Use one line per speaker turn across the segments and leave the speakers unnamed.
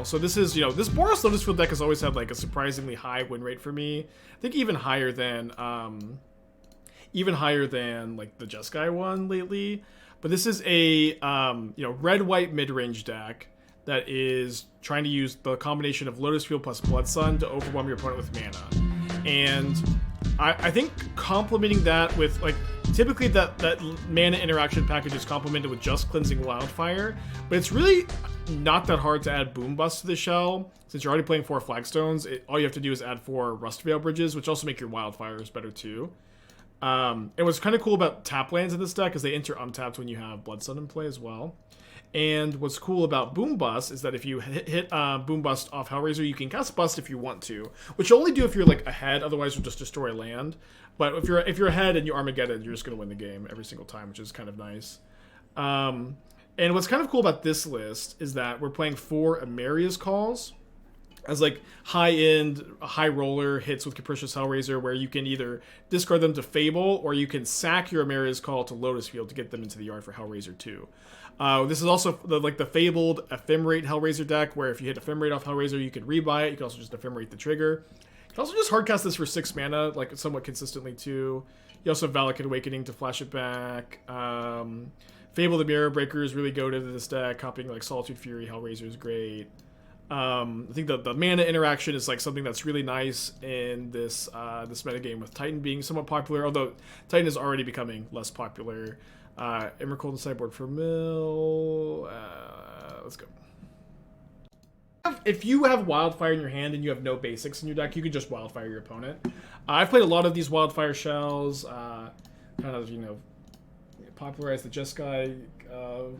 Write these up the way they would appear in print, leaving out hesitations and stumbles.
So this is, this Boros Lotus Field deck has always had like a surprisingly high win rate for me. I think even higher than like the Jeskai one lately. But this is a red-white mid-range deck that is trying to use the combination of Lotus Field plus Blood Sun to overwhelm your opponent with mana. And I think complementing that with, like, typically that mana interaction package is complemented with just Cleansing Wildfire, but it's really not that hard to add Boom Bust to the shell. Since you're already playing 4 Flagstones, all you have to do is add 4 Rustvale Bridges, which also make your Wildfires better too. And what's kind of cool about tap lands in this deck is they enter untapped when you have Blood Sun in play as well. And what's cool about Boom Bust is that if you hit Boom Bust off Hellraiser, you can cast Bust if you want to, which you'll only do if you're like ahead. Otherwise, you'll just destroy land. But if you're ahead and you Armageddon, you're just gonna win the game every single time, which is kind of nice. And what's kind of cool about this list is that we're playing 4 Emeria's Calls as like high-end, high roller hits with Capricious Hellraiser, where you can either discard them to Fable or you can sack your Emeria's Call to Lotus Field to get them into the yard for Hellraiser 2. This is also the fabled Ephemerate Hellraiser deck, where if you hit Ephemerate off Hellraiser, you can rebuy it. You can also just Ephemerate the trigger. You can also just hardcast this for 6 mana, like somewhat consistently too. You also have Valakut Awakening to flash it back. Fable the Mirror Breaker is really goated to this deck. Copying like Solitude Fury Hellraiser is great. I think the mana interaction is like something that's really nice in this this metagame, with Titan being somewhat popular, although Titan is already becoming less popular. Emrakul on the sideboard for mill. Let's go. If you have Wildfire in your hand and you have no basics in your deck, you can just Wildfire your opponent. I've played a lot of these Wildfire shells, kind of, popularized the Jeskai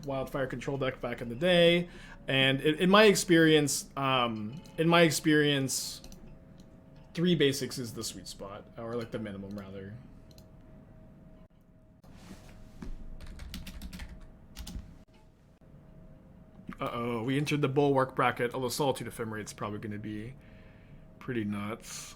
Wildfire control deck back in the day. And in my experience, 3 basics is the sweet spot, or like the minimum rather. Uh-oh, we entered the Bulwark bracket, although Solitude Ephemerate's probably going to be pretty nuts.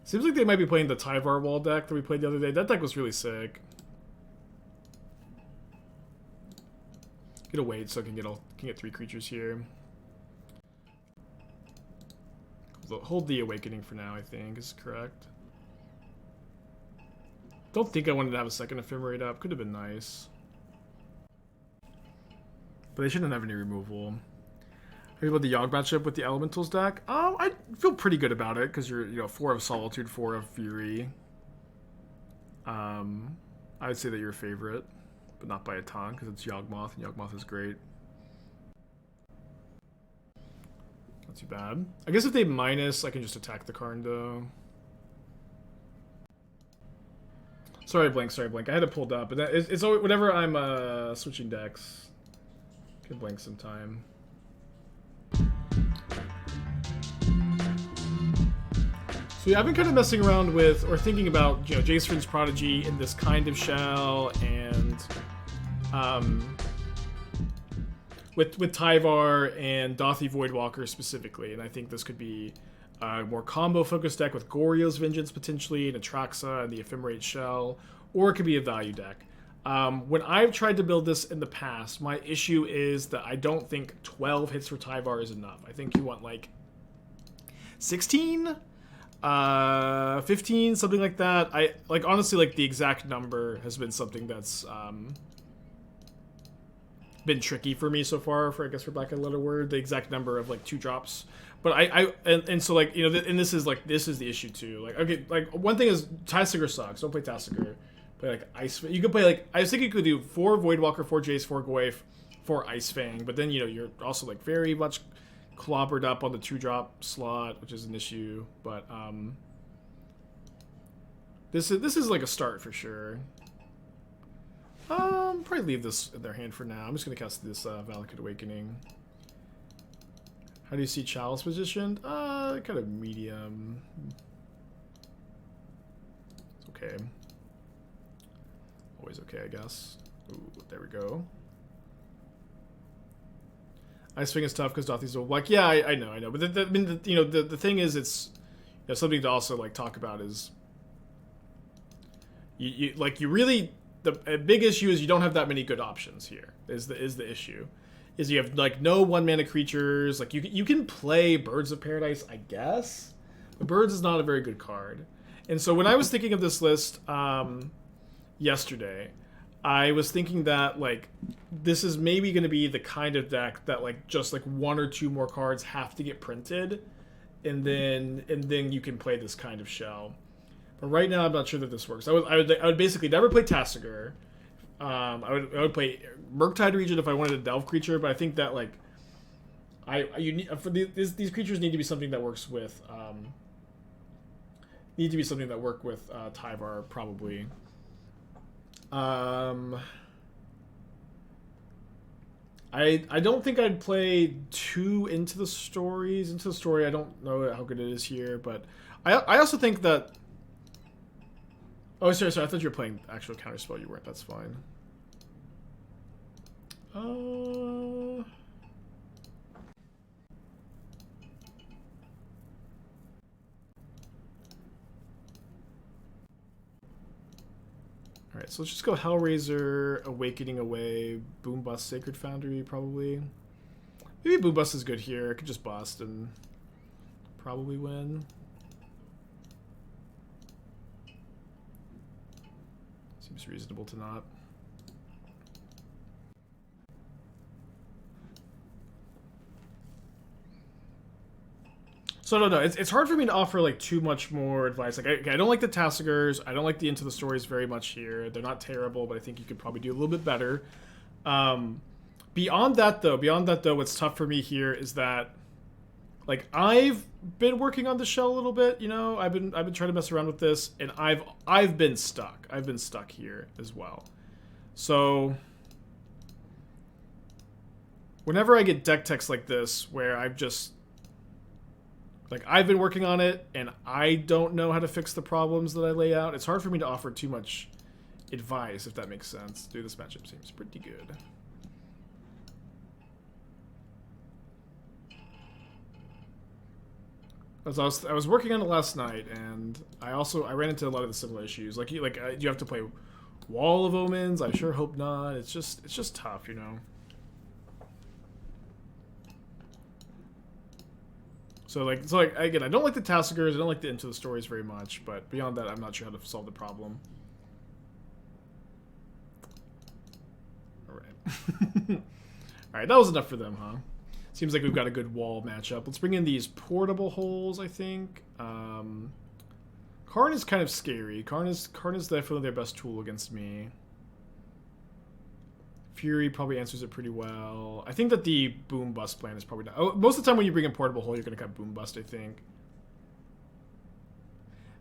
Seems like they might be playing the Tyvar wall deck that we played the other day. That deck was really sick. Gonna wait so I can get 3 creatures here. Hold the Awakening for now, I think, is correct. Don't think I wanted to have a second Ephemerate up. Could have been nice. But they shouldn't have any removal. Maybe about the Yogg matchup with the Elementals deck? I feel pretty good about it, because you're 4 of Solitude, 4 of Fury. I would say that you're a favorite, but not by a ton, because it's Yawgmoth, and Yawgmoth is great. Not too bad. I guess if they minus, I can just attack the Karn, though. Sorry, Blank. I had it pulled up, but it's always, whenever I'm switching decks, I can blank some time. So yeah, I've been kind of messing around with, or thinking about, Jace Prodigy in this kind of shell, and with Tyvar and Dothi Voidwalker specifically, and I think this could be a more combo-focused deck with Goryo's Vengeance potentially, and Atraxa and the Ephemerate shell, or it could be a value deck. When I've tried to build this in the past, my issue is that I don't think 12 hits for Tyvar is enough. I think you want like 16? 15, something like that. Honestly, like, the exact number has been something that's been tricky for me so far, for lack of a better word, the exact number of like 2 drops. But so like, and this is the issue too. Like, okay, like, one thing is Tasigur sucks. Don't play Tasigur. Play like Ice. You could play like, I was thinking you could do 4 Voidwalker, 4 Jace, 4 Goyf, 4 Ice Fang, but then you're also like very much clobbered up on the 2-drop slot, which is an issue. But this is like a start for sure. Probably leave this in their hand for now. I'm just gonna cast this Valakut Awakening. How do you see Chalice positioned? Kind of medium. It's okay. Always okay, I guess. Ooh, there we go. Ice Fang is tough because Dothy's like, yeah, I know. But the thing is, it's something to also like talk about is, You really, a big issue is you don't have that many good options here. Is the issue, is you have like no 1-mana creatures. Like you can play Birds of Paradise, I guess, but Birds is not a very good card. And so when I was thinking of this list yesterday, I was thinking that like this is maybe going to be the kind of deck that like just like 1 or 2 more cards have to get printed, and then you can play this kind of shell. But right now, I'm not sure that this works. I would basically never play Tasigur. I would play Murktide Regent if I wanted a Delve creature, but I think that like these creatures need to be something that works with Tyvar probably. I don't think I'd play 2 Into the Stories. Into the Story, I don't know how good it is here, but I also think that. Oh, sorry. I thought you were playing actual counterspell. You weren't. That's fine. Alright, so let's just go Hellraiser, Awakening Away, Boom Bust, Sacred Foundry, probably. Maybe Boom Bust is good here. I could just bust and probably win. Seems reasonable to not. So I don't know. It's hard for me to offer like too much more advice. Like I don't like the Tassigurs. I don't like the Into the Stories very much here. They're not terrible, but I think you could probably do a little bit better. Beyond that though, what's tough for me here is that like I've been working on the shell a little bit. You know, I've been trying to mess around with this, and I've been stuck. I've been stuck here as well. So whenever I get deck text like this, where I've been working on it, and I don't know how to fix the problems that I lay out. It's hard for me to offer too much advice, if that makes sense. Dude, this matchup seems pretty good. I was working on it last night, and I ran into a lot of the similar issues. Do you have to play Wall of Omens? I sure hope not. It's just tough, you know. So again, I don't like the Tassigurs, I don't like the Into the Stories very much, but beyond that, I'm not sure how to solve the problem. Alright. Alright, that was enough for them, huh? Seems like we've got a good wall matchup. Let's bring in these portable holes, I think. Karn is kind of scary. Karn is definitely their best tool against me. Fury probably answers it pretty well. I think that the Boom Bust plan is probably not. Oh, most of the time when you bring in Portable Hole, you're going to cut Boom Bust, I think.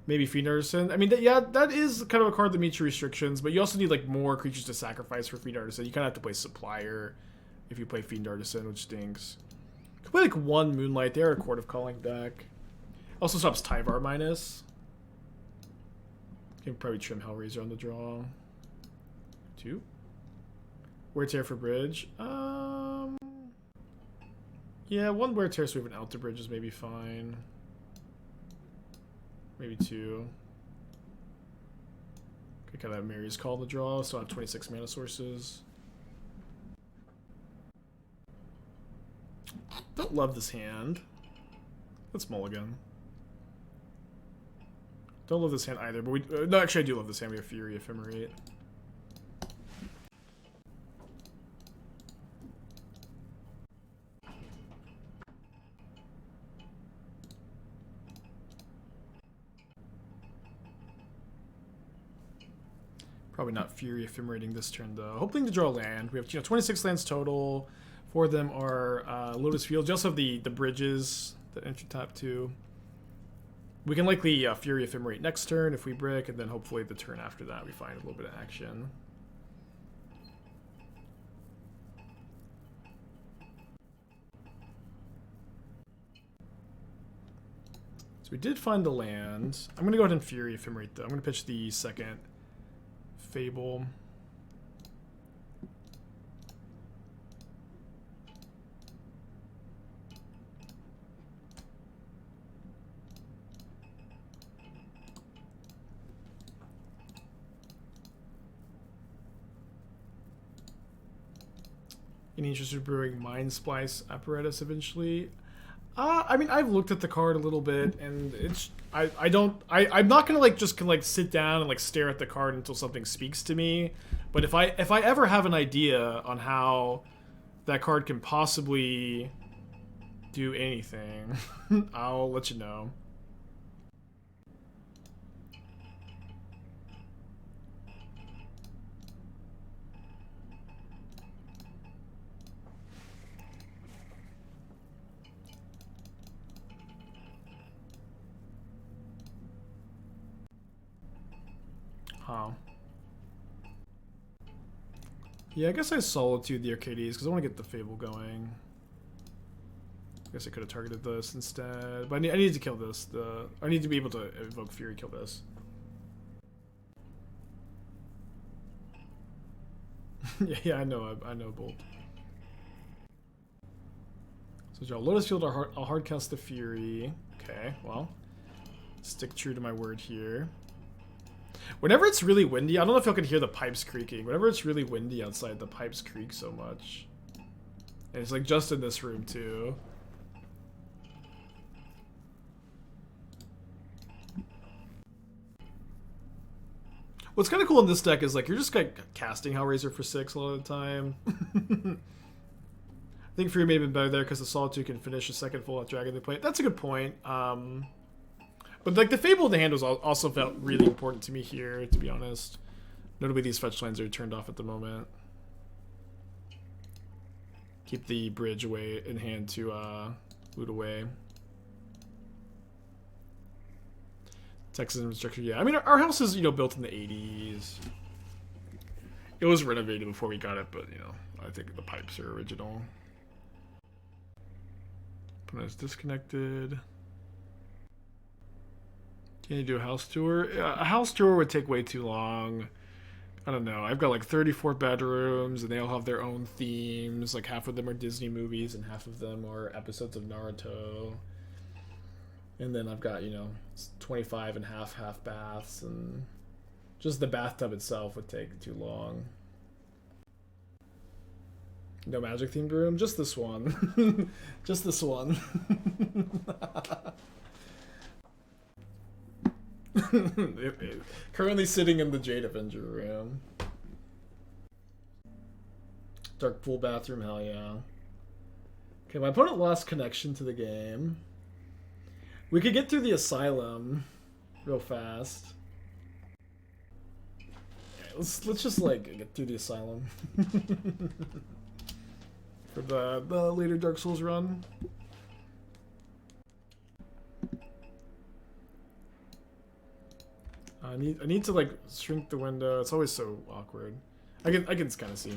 Maybe Fiend Artisan. I mean, that is kind of a card that meets your restrictions, but you also need like more creatures to sacrifice for Fiend Artisan. You kind of have to play Supplier if you play Fiend Artisan, which stinks. You can play like 1 Moonlight. They are a Court of Calling deck. Also stops Tyvar minus. You can probably trim Hellraiser on the draw. 2. Wear Tear for Bridge. Yeah, 1 Wear Tear so we have an Alta Bridge is maybe fine. Maybe 2. Could kind of have Emeria's Call to draw, so I have 26 mana sources. Don't love this hand. Let's mulligan. Don't love this hand either, but no, actually I do love this hand. We have Fury, Ephemerate. Probably not Fury Ephemerating this turn, though. Hoping to draw land. We have 26 lands total. 4 of them are Lotus Field. You also have the bridges that enter top 2. We can likely Fury Ephemerate next turn if we brick, and then hopefully the turn after that we find a little bit of action. So we did find the land. I'm going to go ahead and Fury Ephemerate, though. I'm going to pitch the second Fable. Any interest in brewing Mind Splice apparatus eventually? I mean, I've looked at the card a little bit, and it's I'm not gonna like just like sit down and like stare at the card until something speaks to me. But if I ever have an idea on how that card can possibly do anything, I'll let you know. Huh. Yeah, I guess I Solitude the Arcades because I want to get the Fable going. I guess I could have targeted this instead, but I need to kill this. I need to be able to evoke Fury, kill this. yeah, I know Bolt. So draw Lotus Field. I'll hard cast the Fury. Okay, well, stick true to my word here. Whenever it's really windy, I don't know if y'all can hear the pipes creaking. Whenever it's really windy outside, the pipes creak so much. And it's like just in this room too. What's kind of cool in this deck is like you're just like casting Hellraiser for 6 a lot of the time. I think Fury may have been better there because the Solitude can finish a second full dragon they play. That's a good point. But like the Fable in the hand was also felt really important to me here, to be honest. Notably, these fetch lands are turned off at the moment. Keep the bridge away in hand to loot away. Texas infrastructure, yeah. I mean, our house is, built in the 80s. It was renovated before we got it, but, I think the pipes are original. Opponent is disconnected. Can you do a house tour? Yeah, a house tour would take way too long. I don't know. I've got like 34 bedrooms, and they all have their own themes. Like half of them are Disney movies, and half of them are episodes of Naruto. And then I've got, 25 and half baths, and just the bathtub itself would take too long. No magic themed room? Just this one. Just this one. Currently sitting in the Jade Avenger room. Dark pool bathroom, hell yeah. Okay, my opponent lost connection to the game. We could get through the asylum real fast. Okay, let's just like get through the asylum. For the later Dark Souls run. I need to like shrink the window. It's always so awkward. I can kind of see.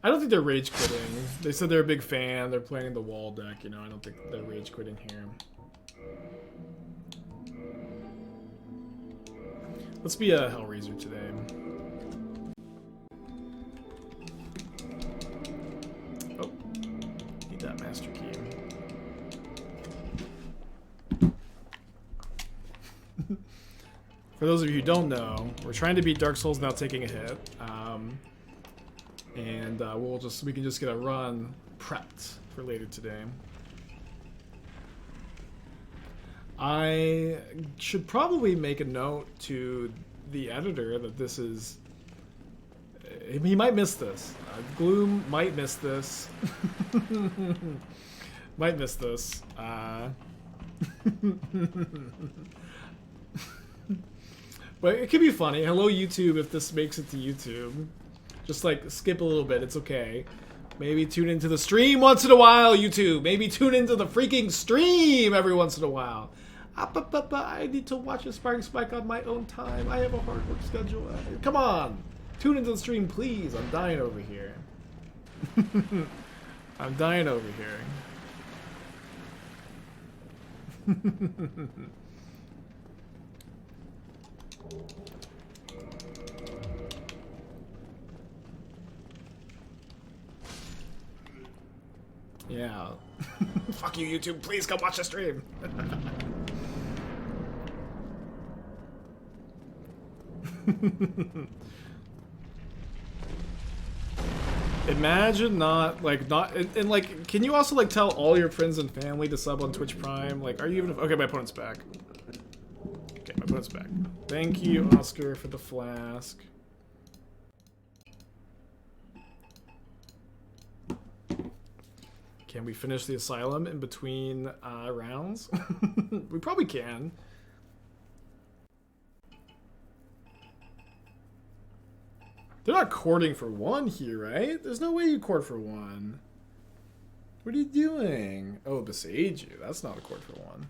I don't think they're rage quitting. They said they're a big fan. They're playing the wall deck. I don't think they're rage quitting here. Let's be a Hellraiser today. Oh, need that master key. For those of you who don't know, we're trying to beat Dark Souls without taking a hit, and we can just get a run prepped for later today. I should probably make a note to the editor that this is. He might miss this. Gloom might miss this. Might miss this. But it could be funny. Hello, YouTube, if this makes it to YouTube. Just, like, skip a little bit. It's okay. Maybe tune into the stream once in a while, YouTube. Maybe tune into the freaking stream every once in a while. I need to watch Aspiring Spike on my own time. I have a hard work schedule. Come on. Tune into the stream, please. I'm dying over here. I'm dying over here. Yeah. Fuck you, YouTube. Please come watch the stream. Imagine not, like, and like, can you also, like, tell all your friends and family to sub on Twitch Prime? Like, are you even, okay, my opponent's back. Okay, my opponent's back. Thank you, Oscar, for the flask. Can we finish the asylum in between rounds? We probably can. They're not courting for one here, right? There's no way you court for one. What are you doing? Oh, beside you. That's not a court for one.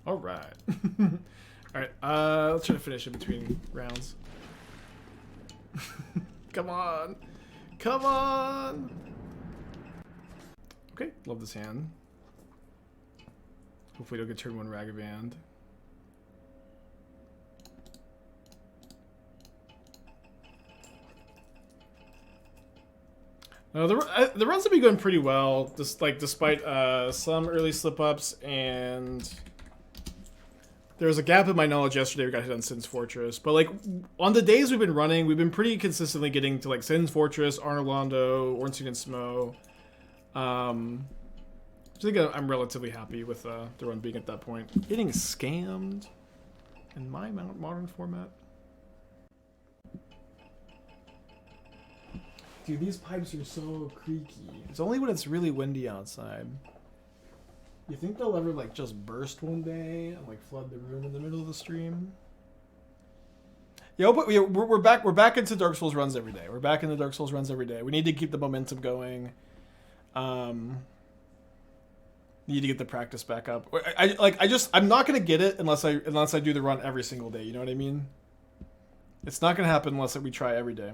All right. All right. Let's try to finish in between rounds. Come on. Come on. Okay. Love this hand. Hopefully don't get turn one Ragavand. No, the runs have been going pretty well, just like despite some early slip-ups, and there was a gap in my knowledge yesterday. We got hit on Sin's Fortress, but like on the days we've been running, we've been pretty consistently getting to like Sin's Fortress, Arnorlando, Ornstein and Smo. I think I'm relatively happy with the run being at that point. Getting scammed in my modern format. Dude, these pipes are so creaky. It's only when it's really windy outside. You think they'll ever like just burst one day and like flood the room in the middle of the stream? Yo, but we're back. We're back into Dark Souls runs every day. We're back into Dark Souls runs every day. We need to keep the momentum going. Need to get the practice back up. I'm not gonna get it unless I do the run every single day. You know what I mean? It's not gonna happen unless we try every day.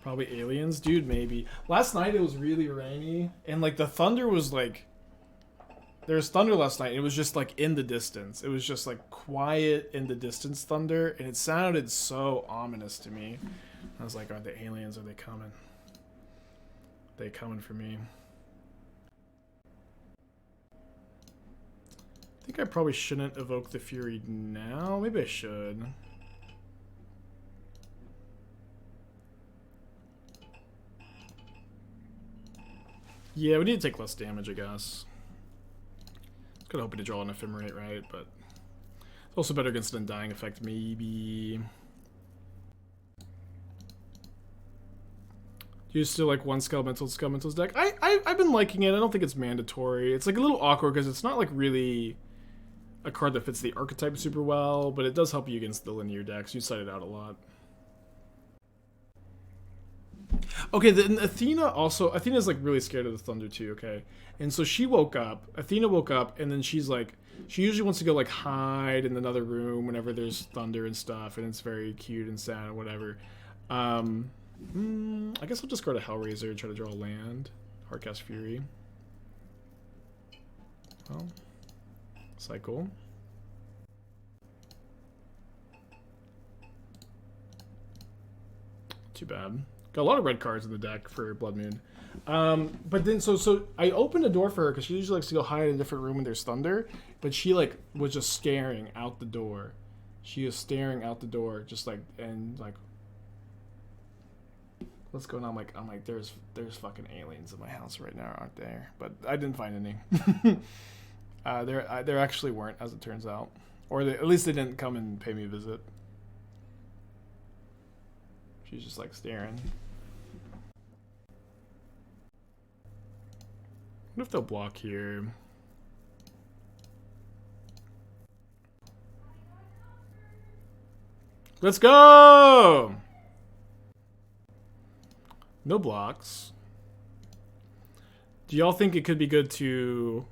Probably aliens, dude, maybe. Last night it was really rainy, and like the thunder was like, there was thunder last night, and it was just like in the distance. It was just like quiet in the distance thunder, and it sounded so ominous to me. I was like, are the aliens, are they coming? Are they coming for me? I think I probably shouldn't evoke the Fury now. Maybe I should. Yeah, we need to take less damage, I guess. Kind of hoping to draw an Ephemerate, right? But it's also better against an Undying effect, maybe. Do you still like one Skelemental's deck? I've been liking it. I don't think it's mandatory. It's like a little awkward because it's not like really a card that fits the archetype super well, but it does help you against the linear decks. You cite it out a lot. Okay, then Athena's like really scared of the thunder too, okay? And so she woke up, Athena woke up, and then she's like, she usually wants to go like hide in another room whenever there's thunder and stuff, and it's very cute and sad and whatever. I guess I'll just go to Hellraiser and try to draw a land. Hardcast Fury. Well, cycle. Too bad. Got a lot of red cards in the deck for Blood Moon. But then, so I opened a door for her because she usually likes to go hide in a different room when there's thunder. But she, like, was just staring out the door. She was staring out the door, just like, and like, what's going on? I'm like, there's fucking aliens in my house right now, aren't there? But I didn't find any. There actually weren't, as it turns out. Or at least they didn't come and pay me a visit. She's just, like, staring. What if they'll block here? Let's go! No blocks. Do y'all think it could be good to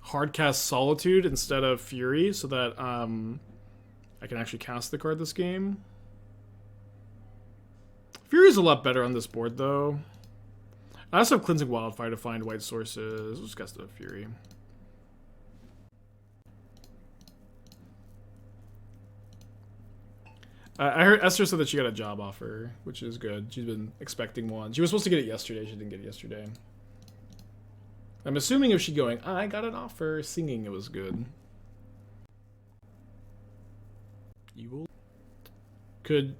hardcast Solitude instead of Fury so that I can actually cast the card this game? Fury's a lot better on this board, though. I also have Cleansing Wildfire to find white sources. Let's cast the Fury. I heard Esther said that she got a job offer, which is good. She's been expecting one. She was supposed to get it yesterday. She didn't get it yesterday. I'm assuming if she's going, I got an offer, singing it was good. You will. Could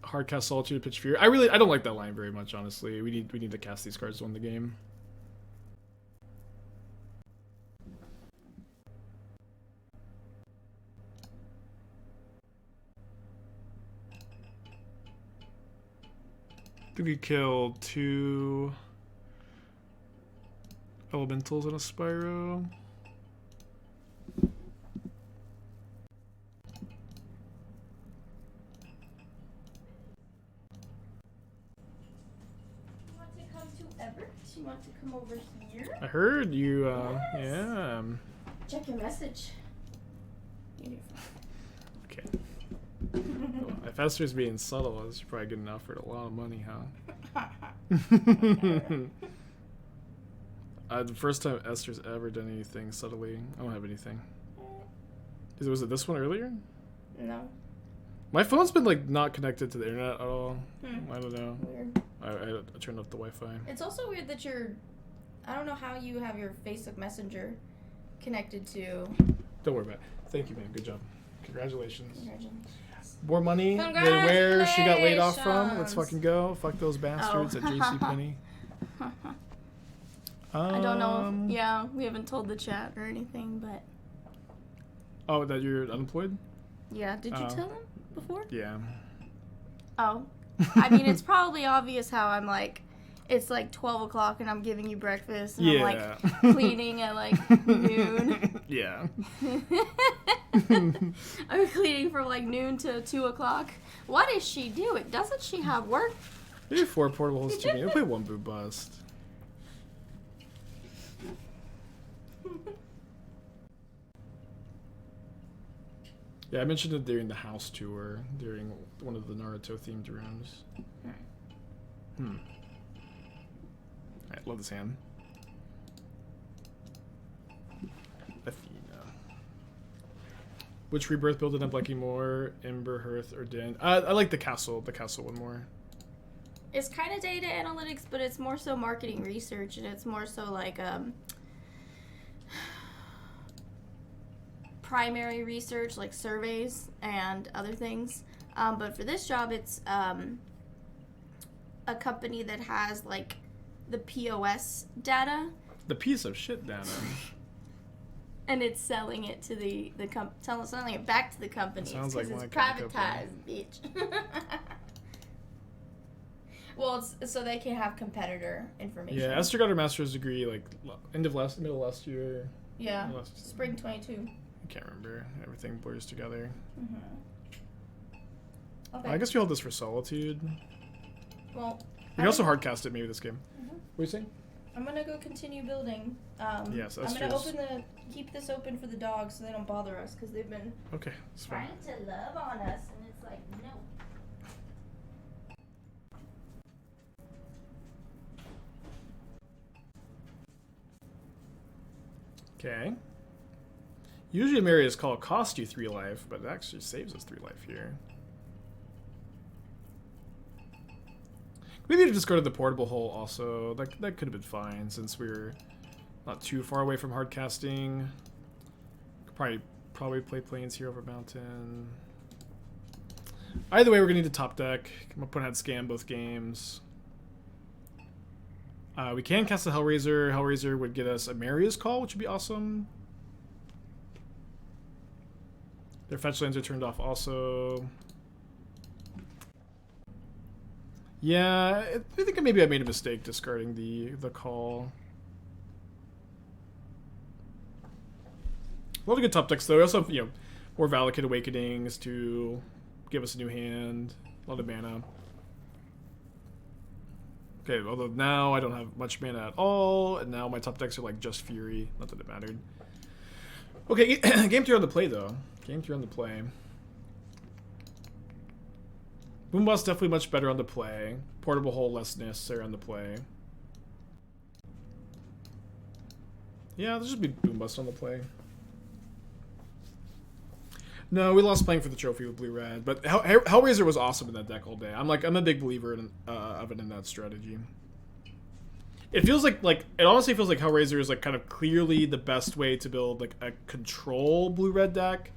hardcast Solitude pitch Fear? I don't like that line very much, honestly. We need to cast these cards to win the game. I think we killed 2 elementals and a Spyro.
You want to come over here?
I heard you,
Yes.
yeah.
Check your message.
Okay. Well, if Esther's being subtle, she's probably getting offered a lot of money, huh? The first time Esther's ever done anything subtly. I don't have anything. Was it this one earlier?
No.
My phone's been like not connected to the internet at all. I don't know.
Weird.
I turned off the Wi-Fi.
It's also weird that I don't know how you have your Facebook Messenger connected to.
Don't worry about it. Thank you, man. Good job. Congratulations.
Congratulations.
More money than where she got laid off from. Let's fucking go. Fuck those bastards at JCPenney.
I don't know. Yeah, we haven't told the chat or anything, but.
Oh, that you're unemployed?
Yeah. Did you tell them before?
Yeah.
Oh. I mean, it's probably obvious how I'm like, it's like 12 o'clock and I'm giving you breakfast and I'm like cleaning at like noon.
Yeah.
I'm cleaning from like noon to 2 o'clock. What is she doing? Doesn't she have work?
Maybe 4 portable holes to me. I'll play 1 boot bust. Yeah, I mentioned it during the house tour, during one of the Naruto-themed rooms. Alright, love this hand. Athena. Which rebirth build did I liking more? Ember, Hearth, or Den? I like the castle one more.
It's kind of data analytics, but it's more so marketing research, and it's more so like primary research, like surveys and other things. But for this job, it's a company that has like the POS data.
The piece of shit data.
And it's selling it to selling it back to the companies.
Sounds like
it's
my kind of
privatized, bitch. Well, it's so they can have competitor information.
Yeah, Esther got her master's degree like middle of last year.
Yeah, spring 22.
I can't remember. Everything blurs together.
Okay.
I guess we hold this for Solitude.
Well,
you can also hardcast it maybe this game. What are you saying?
I'm gonna go continue building.
Yes,
I'm gonna keep this open for the dogs so they don't bother us because they've been trying to love on us, and it's like no.
Okay. Usually Emeria is called cost you 3 life, but it actually saves us 3 life here. Maybe to just go to the portable hole also. That could have been fine since we're not too far away from hard casting. Could probably play planes here over mountain. Either way, we're gonna need a top deck. I'm gonna put ahead scam both games. We can cast a Hellraiser. Hellraiser would get us Emeria's Call, which would be awesome. Their fetch lands are turned off also. Yeah, I think maybe I made a mistake discarding the call. A lot of good top decks though. We also have, more Valakut Awakenings to give us a new hand. A lot of mana. Okay, although now I don't have much mana at all, and now my top decks are like just Fury. Not that it mattered. Okay, game 3 on the play though. Game 3 on the play. Boomboss definitely much better on the play. Portable hole less necessary on the play. Yeah, there'll just be Boomboss on the play. No, we lost playing for the trophy with blue-red, but Hellraiser was awesome in that deck all day. I'm a big believer of it in that strategy. It feels like it honestly feels like Hellraiser is like kind of clearly the best way to build like a control blue-red deck.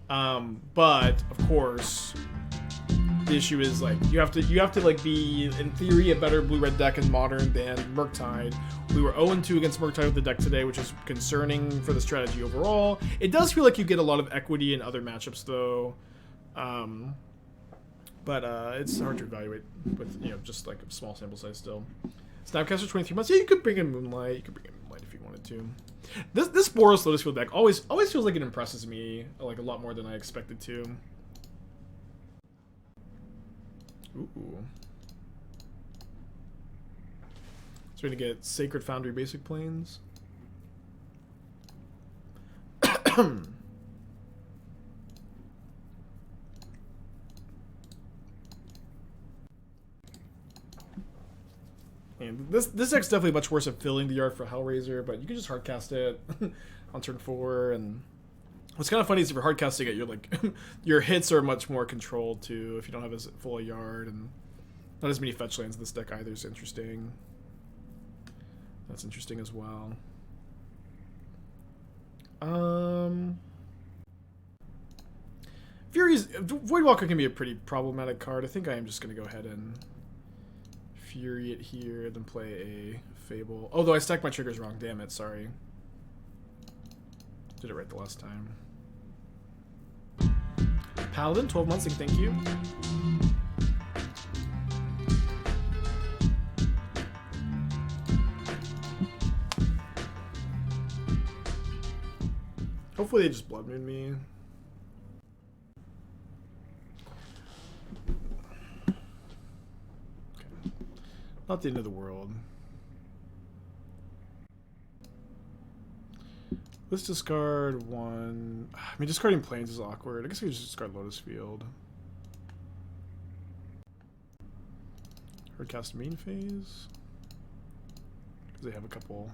But of course, the issue is like you have to like be in theory a better blue-red deck in Modern than Murktide. We were 0-2 against Murktide with the deck today, which is concerning for the strategy overall. It does feel like you get a lot of equity in other matchups though, but it's hard to evaluate with just like a small sample size still. Snapcaster 23 months. Yeah, you could bring in Moonlight. You could bring in Moonlight if you wanted to. This Boros Lotus Field deck always feels like it impresses me like a lot more than I expected to. Ooh. So we're gonna get Sacred Foundry basic planes. And this deck's definitely much worse at filling the yard for Hellraiser, but you can just hardcast it on turn 4. And what's kind of funny is if you're hardcasting it, you're like your hits are much more controlled too. If you don't have as full a yard and not as many fetch lands in this deck either is interesting. That's interesting as well. Voidwalker can be a pretty problematic card. I think I am just gonna go ahead and Fury it here, then play a Fable. Although I stacked my triggers wrong. Damn it, sorry. Did it right the last time. Paladin, 12 months, thank you. Hopefully they just Blood Moon me. Not the end of the world. Let's discard one. I mean, discarding planes is awkward. I guess we just discard Lotus Field. Hardcast main phase. Because they have a couple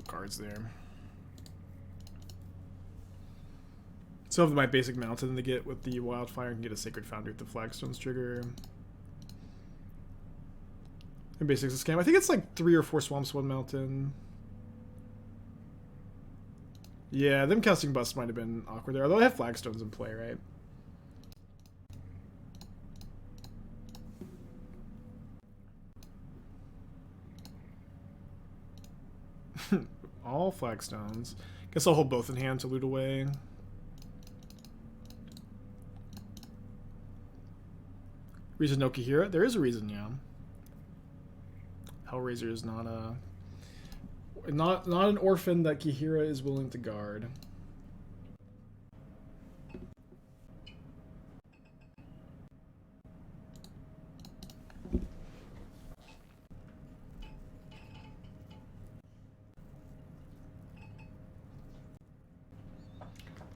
cards there. Still have my basic mountain to get with the Wildfire and get a Sacred Foundry with the Flagstones trigger. And basics a scam. I think it's like 3 or 4 swamps, 1 mountain. Yeah, them casting busts might have been awkward there. Although I have Flagstones in play, right? All Flagstones. Guess I'll hold both in hand to loot away. Reason no Kahira? There is a reason, yeah. Hellraiser is not an orphan that Kahira is willing to guard.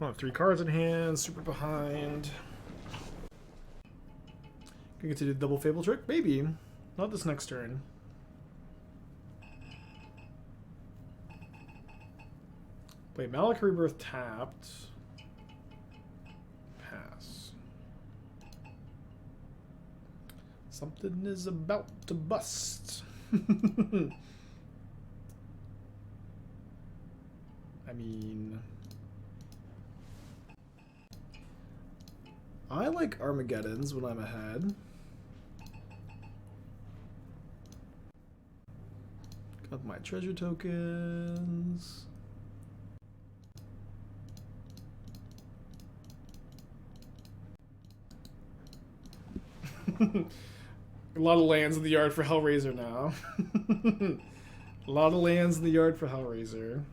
Oh, 3 cards in hand, super behind. Gonna get to do the double Fable trick? Maybe. Not this next turn. Wait, Malak Rebirth tapped. Pass. Something is about to bust. I mean, I like Armageddons when I'm ahead. Got my treasure tokens. A lot of lands in the yard for Hellraiser now. A lot of lands in the yard for Hellraiser.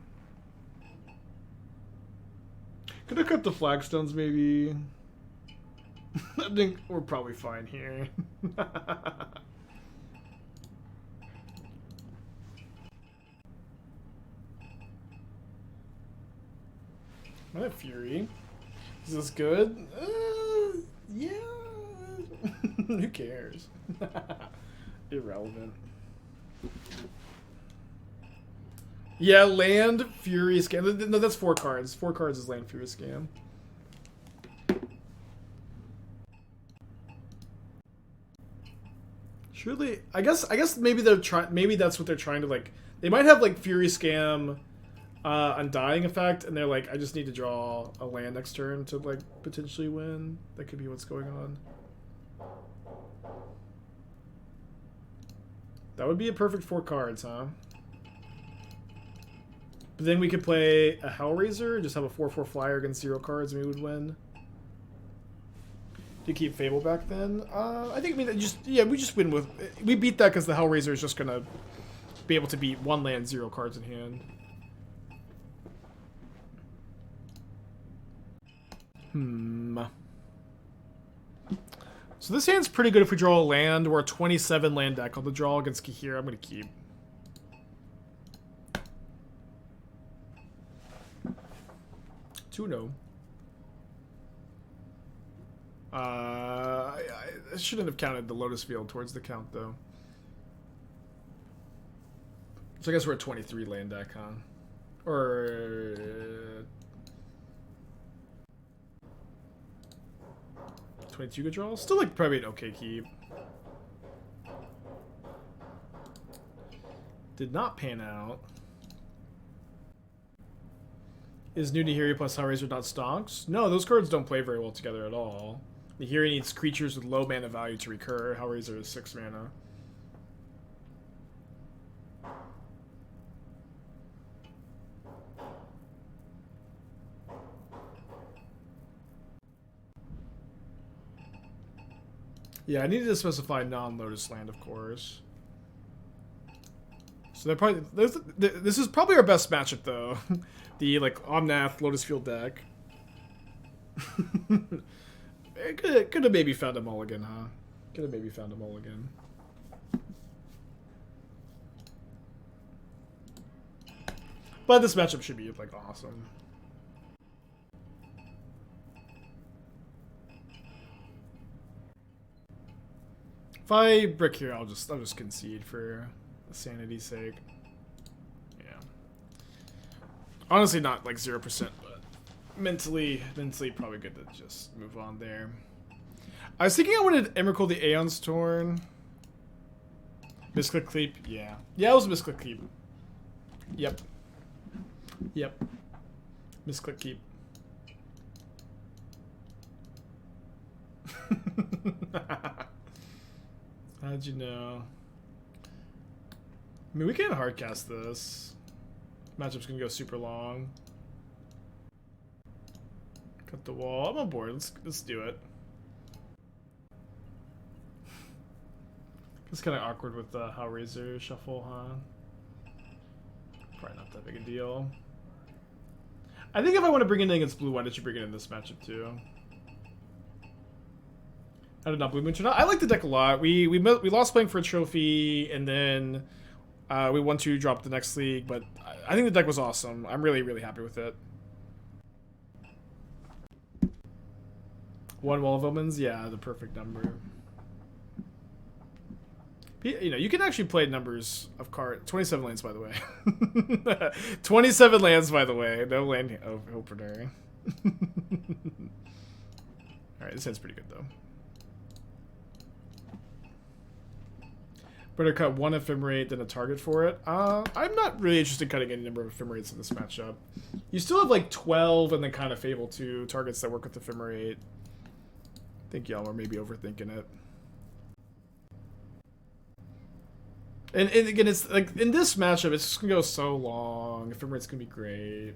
Could have cut the Flagstones maybe. I think we're probably fine here. I have Fury. Is this good? Yeah. Who cares? Irrelevant. Yeah, land, Fury, Scam. No, that's 4 cards. 4 cards is land, Fury, Scam. Surely, I guess maybe they're trying. Maybe that's what they're trying to like. They might have like Fury Scam, Undying effect, and they're like, I just need to draw a land next turn to like potentially win. That could be what's going on. That would be a perfect 4 cards, huh? But then we could play a Hellraiser, just have a 4/4 flyer against 0 cards, and we would win. Do you keep Fable back then? I think, we just win with... We beat that because the Hellraiser is just going to be able to beat 1 land, 0 cards in hand. So this hand's pretty good if we draw a land. We're a 27 land deck on the draw against Kahir. I'm going to keep. No. I shouldn't have counted the Lotus Field towards the count, though. So I guess we're a 23 land deck, huh? Or... 22 good draws? Still, like, probably an okay keep. Did not pan out. Is new Nihiri plus Hellraiser not stonks? No, those cards don't play very well together at all. Nihiri needs creatures with low mana value to recur. Hellraiser is 6 mana. Yeah, I needed to specify non-Lotus land, of course. So they're probably this is probably our best matchup though. The like Omnath Lotus Field deck. Could have maybe found a mulligan, huh? Could have maybe found a mulligan. But this matchup should be like awesome. If I brick here, I'll just concede for sanity's sake. Yeah. Honestly, not like 0%, but mentally probably good to just move on there. I was thinking I wanted Emrakul the Aeons Torn. Misclick Keep, yeah. Yeah, it was a Misclick Keep. Yep. Misclick Keep. How'd you know? I mean, we can't hardcast this. Matchup's gonna go super long. Cut the wall. I'm on board. Let's do it. It's kind of awkward with the Hellraiser shuffle, huh? Probably not that big a deal. I think if I want to bring it in against blue, why did you bring it in this matchup too? I did not Blue Moon. I like the deck a lot. We lost playing for a trophy, and then we won 2 drop the next league. But I think the deck was awesome. I'm really happy with it. 1 Wall of Omens, yeah, the perfect number. You know, you can actually play numbers of card. 27 lands, by the way. 27 lands, by the way. No land opener. Alright, this hand's pretty good, though. Better cut 1 Ephemerate than a target for it. I'm not really interested in cutting any number of Ephemerates in this matchup. You still have like 12 and then kind of Fable 2 targets that work with Ephemerate. I think y'all are maybe overthinking it. And again, it's like in this matchup, it's just gonna go so long. Ephemerate's gonna be great.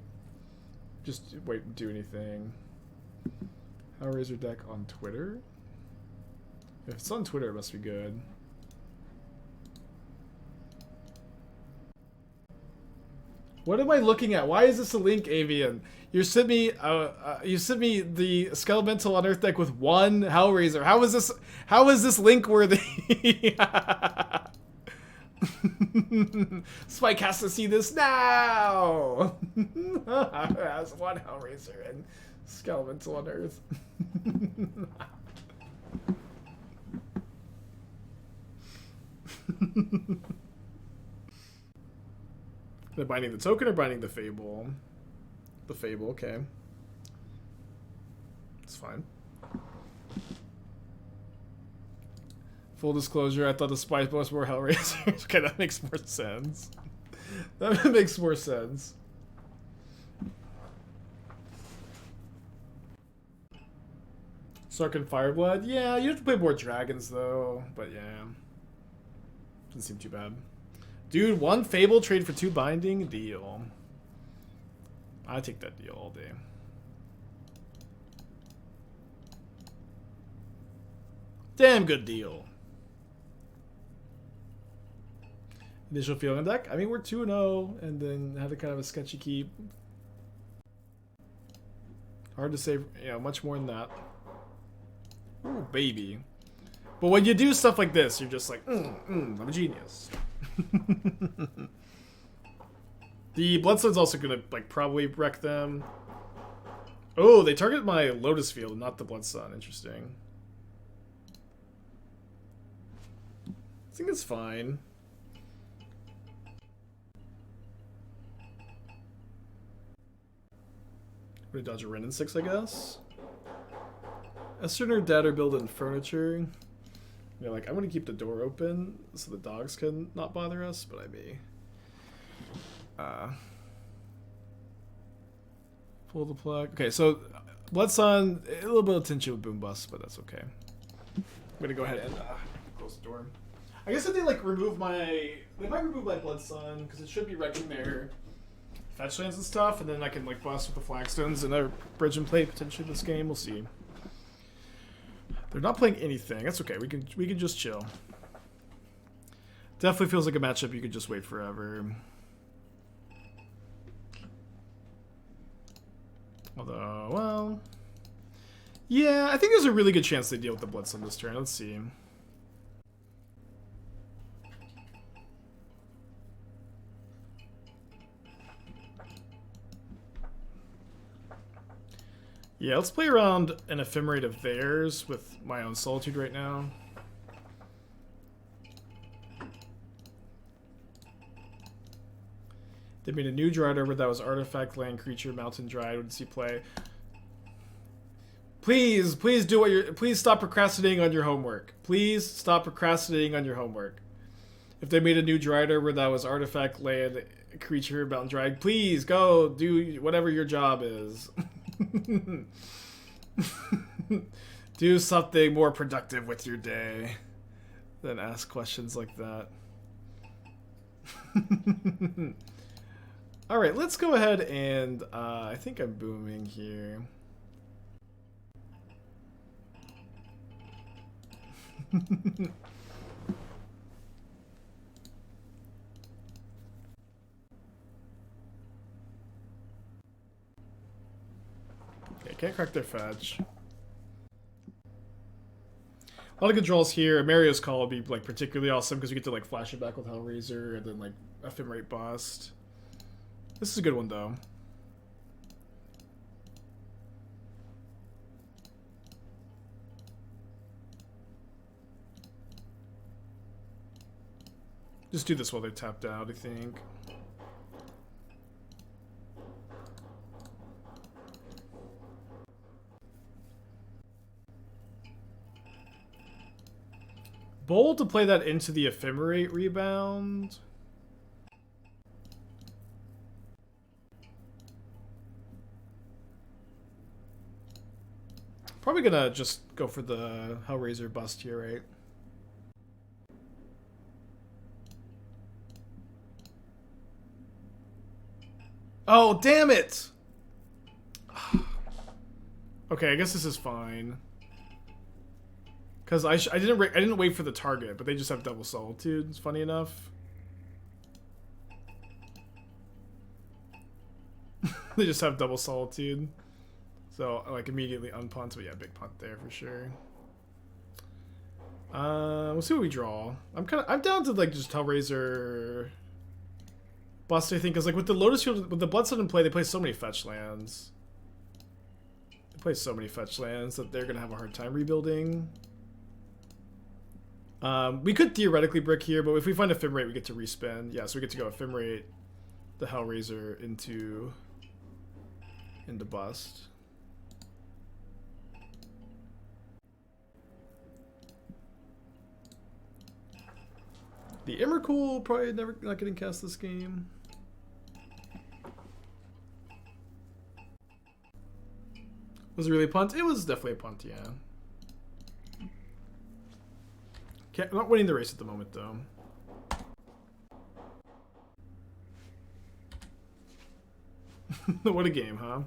Just wait and do anything. Hellraiser deck on Twitter? If it's on Twitter, it must be good. What am I looking at? Why is this a link, Avian? You sent me the Skelemental Unearth deck with 1 Hellraiser. How is this link worthy? Spike has to see this now. Has 1 Hellraiser and Skelemental Unearth. They're binding the token or binding the Fable? The Fable, okay. It's fine. Full disclosure, I thought the Spice Boss were Hellraisers. Okay, that makes more sense. That makes more sense. Sark and Fireblood? Yeah, you have to play more dragons though, but yeah. Doesn't seem too bad. Dude, 1 Fable trade for 2 binding? Deal. I take that deal all day. Damn good deal. Initial feeling deck? I mean, we're 2-0, and then had a kind of a sketchy keep. Hard to say, you know, much more than that. Ooh, baby. But when you do stuff like this, you're just like, I'm a genius. The Bloodstone's also gonna, like, probably wreck them. Oh, they target my Lotus Field, not the Bloodstone. Interesting. I think it's fine. We're gonna dodge a Renin 6, I guess. Esther or Dad are building furniture. You're like, I'm gonna keep the door open so the dogs can not bother us, but I may. Pull the plug. Okay, so Bloodsun, a little bit of tension with Boom Bust, but that's okay. I'm gonna go ahead and close the door. I guess if they like remove my, they might remove my Bloodsun because it should be wrecking their fetch lands and stuff, and then I can like bust with the Flagstones and their bridge and play potentially this game. We'll see. They're not playing anything. That's okay. We can just chill. Definitely feels like a matchup you could just wait forever. Although, well, yeah, I think there's a really good chance they deal with the Bloodsun this turn. Let's see. Yeah, let's play around an Ephemerate of theirs with my own Solitude right now. They made a new Dryad over that was artifact, land, creature, mountain Dryad. Would see play. Please do what you're. Please stop procrastinating on your homework. Please stop procrastinating on your homework. If they made a new Dryad over that was artifact, land, creature, mountain Dryad, please go do whatever your job is. Do something more productive with your day than ask questions like that. Alright, let's go ahead and I think I'm booming here. Okay, can't crack their fetch. A lot of good draws here. Emeria's Call would be like particularly awesome because you get to like flash it back with Hellraiser and then like Ephemerate Bust. This is a good one though. Just do this while they're tapped out, I think. Bold to play that into the Ephemerate rebound. Probably gonna just go for the Hellraiser bust here, right? Oh, damn it! Okay, I guess this is fine. Because I didn't wait for the target, but they just have double Solitude. It's funny enough. They just have double Solitude. So I like immediately unpunt, but yeah, big punt there for sure. We'll see what we draw. I'm down to like just Hellraiser bust, I think, because like with the Lotus Field, with the Bloodstone in play, they play so many fetch lands. They play so many fetch lands that they're gonna have a hard time rebuilding. We could theoretically brick here, but if we find Ephemerate, we get to respin. Yeah, so we get to go Ephemerate, the Hellraiser into bust. The Emrakul probably never not getting cast this game. Was it really a punt? It was definitely a punt, yeah. I'm not winning the race at the moment, though. What a game, huh?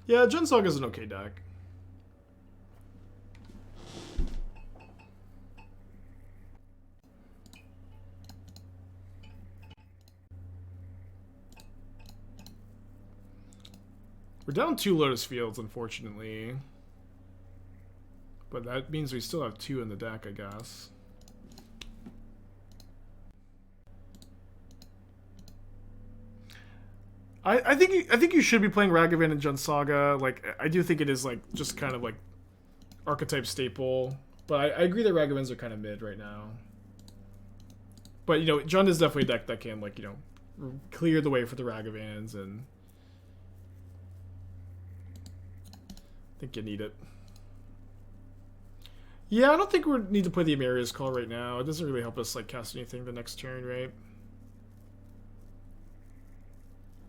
Yeah, Jund Saga's an okay deck. We're down 2 Lotus Fields, unfortunately. But that means we still have 2 in the deck, I guess. I think you should be playing Ragavan and Jund Saga. Like, I do think it is like just kind of like archetype staple. But I agree that Ragavans are kind of mid right now. But you know, Jund is definitely a deck that can, like, you know, clear the way for the Ragavans, and I think you need it. Yeah, I don't think we need to play the Emeria's Call right now. It doesn't really help us like cast anything the next turn, right?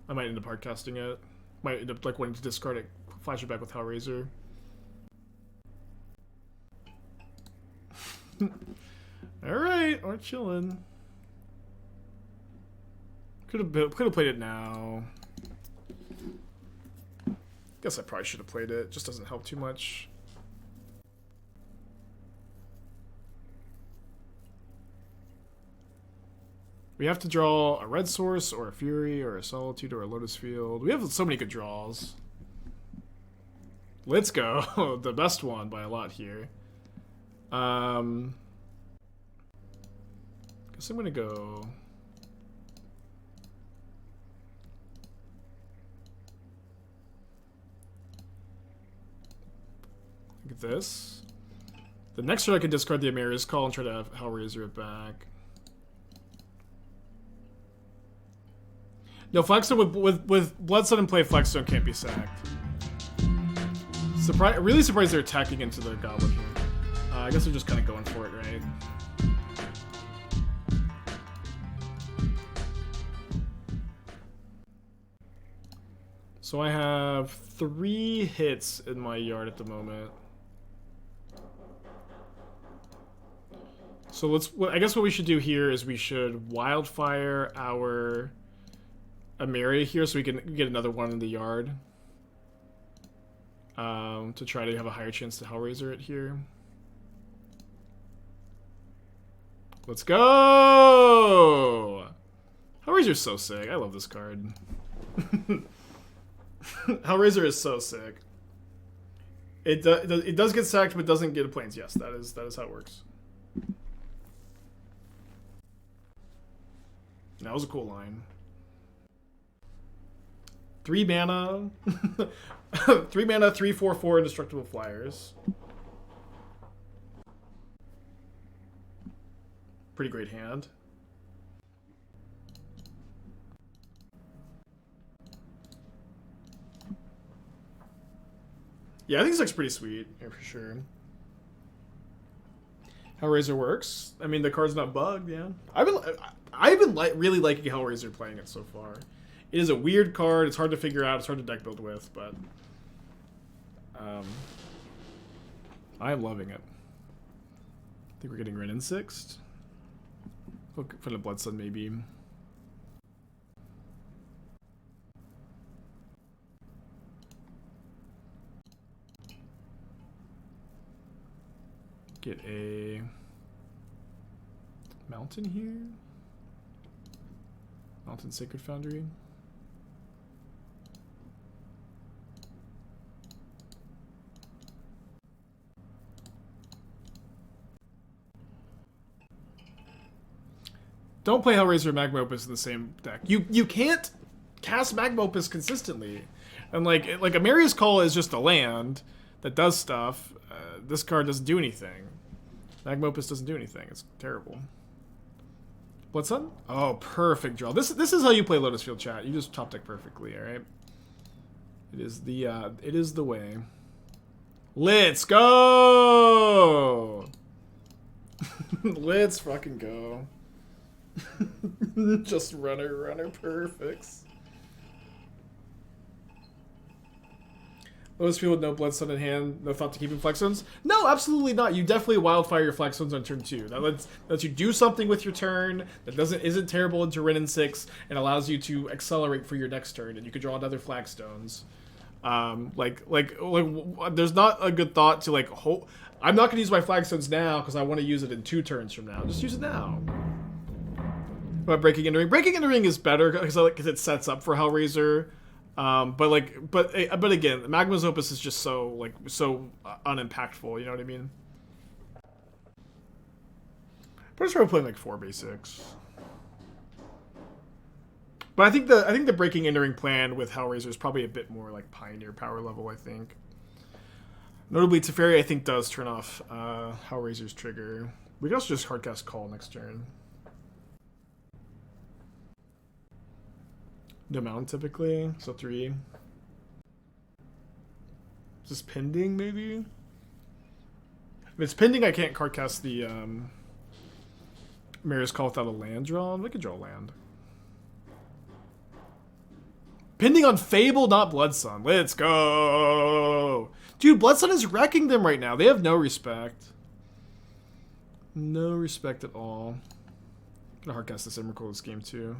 I might end up hard casting it. Might end up like wanting to discard it, flash it back with Hellraiser. Alright, we're chilling. Could have played it now. Guess I probably should have played it. Just doesn't help too much. We have to draw a red source, or a Fury, or a Solitude, or a Lotus Field. We have so many good draws. Let's go. The best one by a lot here. Guess I'm gonna go... Look at this. The next turn I can discard the Emeria's Call and try to have Hellraiser it back. No, Flagstone with Bloodsun in play, Flagstone can't be sacked. Really surprised they're attacking into the Goblin here. I guess they're just kind of going for it, right? So I have 3 hits in my yard at the moment. So I guess what we should do here is we should Wildfire our Emeria here so we can get another one in the yard. To try to have a higher chance to Hellraiser it here. Let's go! Hellraiser's so sick. I love this card. Hellraiser is so sick. It does get sacked, but doesn't get a plains. Yes, that is how it works. That was a cool line. 3 mana. 3 mana, 3/4/4 indestructible flyers. Pretty great hand. Yeah, I think this looks pretty sweet, yeah, for sure. Hellraiser works. I mean, the card's not bugged, yeah. I've been really liking Hellraiser playing it so far. It is a weird card. It's hard to figure out. It's hard to deck build with, but I am loving it. I think we're getting Ren in 6th. We'll put a Bloodsun maybe. Get a mountain here. Mountain Sacred Foundry. Don't play Hellraiser or Magma Opus in the same deck. You can't cast Magma Opus consistently. And like Emeria's Call is just a land that does stuff. This card doesn't do anything. Magma Opus doesn't do anything. It's terrible. Bloodsun? Oh, perfect draw. This is how you play Lotus Field, chat. You just top deck perfectly, alright? It is the way. Let's go! Let's fucking go. Just runner perfects. Lotus Field with no Bloodstone in hand, no thought to keeping Flagstones? No, absolutely not. You definitely wildfire your Flagstones on turn 2. That lets you do something with your turn that isn't terrible into Ren and 6 and allows you to accelerate for your next turn, and you can draw another Flagstones. There's not a good thought to I'm not gonna use my Flagstones now because I want to use it in 2 turns from now. Just use it now. But Breaking Into Ring. Breaking Into Ring is better because it sets up for Hellraiser. But again, Magma's Opus is just so unimpactful. You know what I mean? But I'm probably playing 4 basics. But I think the Breaking Into Ring plan with Hellraiser is probably a bit more Pioneer power level. I think. Notably, Teferi I think does turn off Hellraiser's trigger. We can also just hardcast Call next turn. No mount typically, so 3. Is this pending maybe? If it's pending, I can't card cast the Emeria's Call without a land draw. We could draw a land. Pending on Fable, not Bloodsun. Let's go! Dude, Bloodsun is wrecking them right now. They have no respect. No respect at all. I'm gonna hardcast this Emrakul this game too.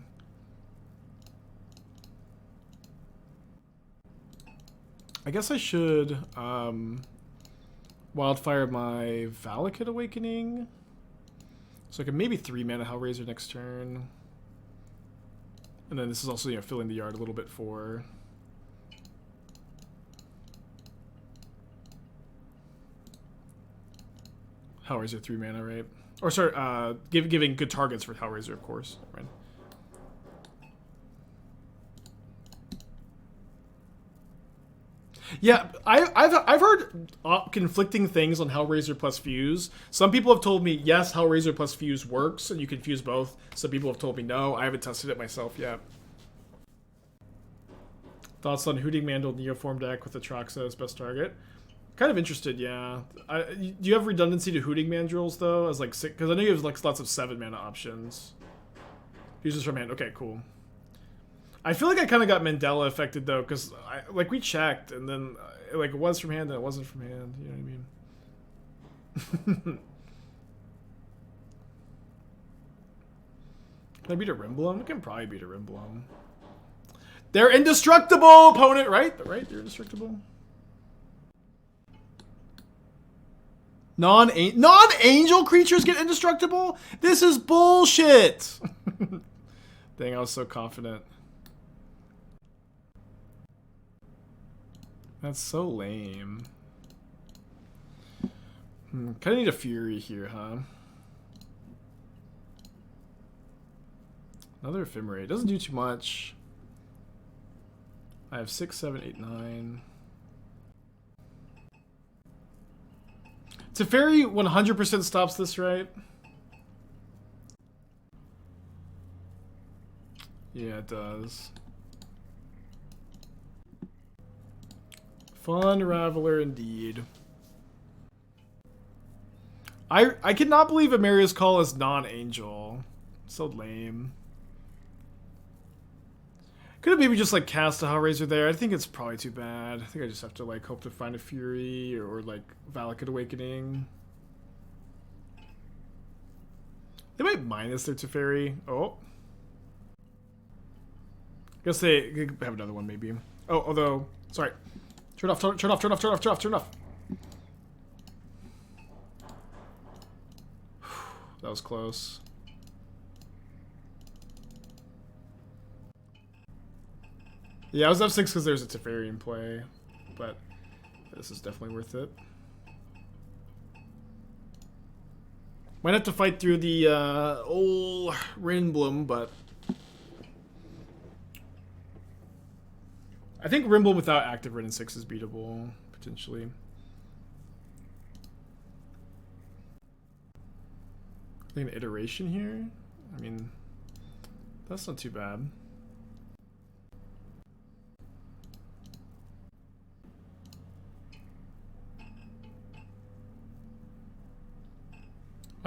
I guess I should wildfire my Valakut Awakening. So I can maybe 3 mana Hellraiser next turn. And then this is also, filling the yard a little bit for Hellraiser 3 mana, right? Or sorry, giving good targets for Hellraiser, of course, right? Yeah, I've heard conflicting things on Hellraiser plus Fuse. Some people have told me, yes, Hellraiser plus Fuse works, and you can fuse both. Some people have told me, no, I haven't tested it myself yet. Thoughts on Hooting Mandel Neoform deck with Atraxa as best target? Kind of interested, yeah. Do you have redundancy to Hooting Mandrills, though? As 6, because I know you have lots of 7 mana options. Fuses from hand. Okay, cool. I feel like I kind of got Mandela affected though, because we checked and then it was from hand and it wasn't from hand. You know what I mean? Can I beat a Rimblum? I can probably beat a Rimblum. They're indestructible, opponent, right? Right? They're indestructible. Non-angel creatures get indestructible? This is bullshit. Dang, I was so confident. That's so lame. Kind of need a Fury here, huh? Another Ephemerate. Doesn't do too much. I have 6, 7, 8, 9. Teferi 100% stops this, right? Yeah, it does. Fun Raveler indeed. I cannot believe Emeria's Call is non-angel. So lame. Could have maybe just cast a Hellraiser there. I think it's probably too bad. I think I just have to hope to find a Fury or Valakut Awakening. They might minus their Teferi. Oh. I guess they could have another one maybe. Oh, although, sorry. Turn off, turn off, turn off, turn off, turn off, turn off. That was close. Yeah, I was F6 because there's a Teferi in play, but this is definitely worth it. Might have to fight through the old Rimblum, but I think Rimblum without active Ren and 6 is beatable, potentially. I think an iteration here? I mean, that's not too bad.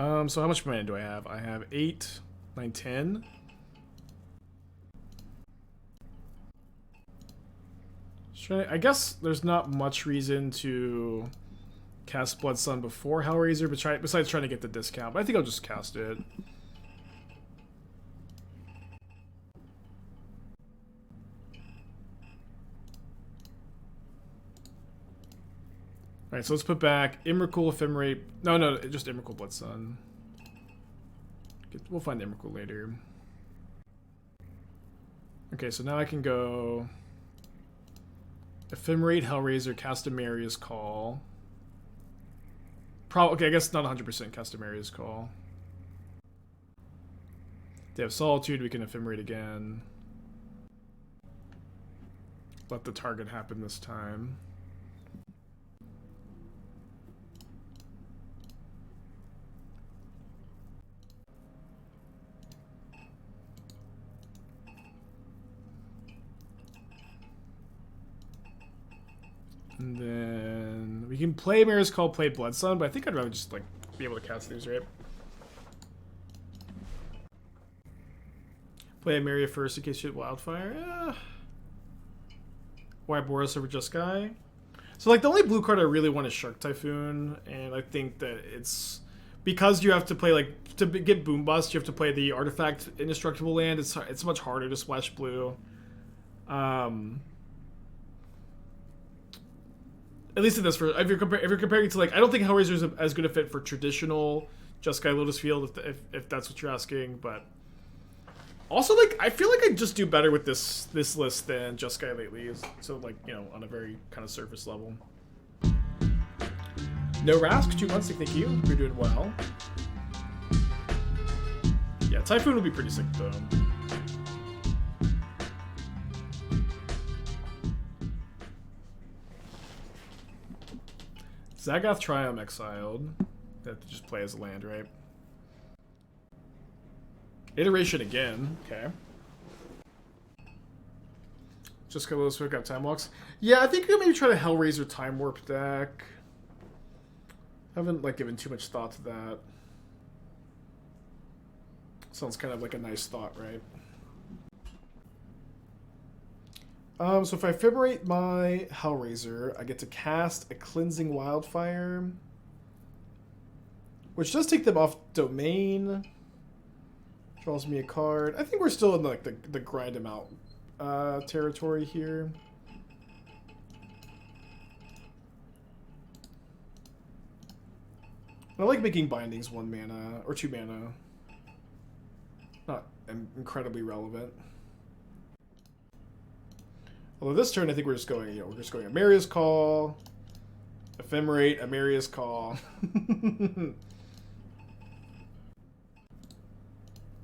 So how much mana do I have? I have 8, 9, 10. I guess there's not much reason to cast Blood Sun before Hellraiser, but besides trying to get the discount. But I think I'll just cast it. Alright, so let's put back Emrakul, Ephemerate. No, just Emrakul, Blood Sun. We'll find Emrakul later. Okay, so now I can go Ephemerate, Hellraiser, cast Emeria's Call. Okay, I guess not 100% cast Emeria's Call. They have Solitude, we can Ephemerate again. Let the target happen this time. And then we can play Mirror's Call, play Blood Sun, but I think I'd rather just like be able to cast these, right? Play Emeria first in case you hit Wildfire. Why Boros over Just Sky? So like the only blue card I really want is Shark Typhoon, and I think that it's because you have to play like to get Boom Bust, you have to play the Artifact Indestructible land. It's much harder to splash blue. At least in this, if you're comparing it to like, I don't think Hellraiser is as good a fit for traditional Just Sky Lotus Field if that's what you're asking, but also like I feel like I just do better with this list than Just Sky lately. So like, you know, on a very kind of surface level. No Rask, 2 months. Thank you. You're doing well. Yeah, Typhoon will be pretty sick though. Zaggoth Triumph exiled. They have to just play as a land, right? Iteration again. Okay. Just got Lotus Field, got Time Walks. Yeah, I think we'll maybe try to Hellraiser Time Warp deck. Haven't like given too much thought to that. Sounds kind of like a nice thought, right? So if I Ephemerate my Hellraiser, I get to cast a Cleansing Wildfire, which does take them off domain. Draws me a card. I think we're still in like the grind them out territory here. I like making bindings 1 mana or 2 mana. Not incredibly relevant. Although this turn, I think we're just going, we're just going Emeria's Call, Ephemerate, Emeria's Call.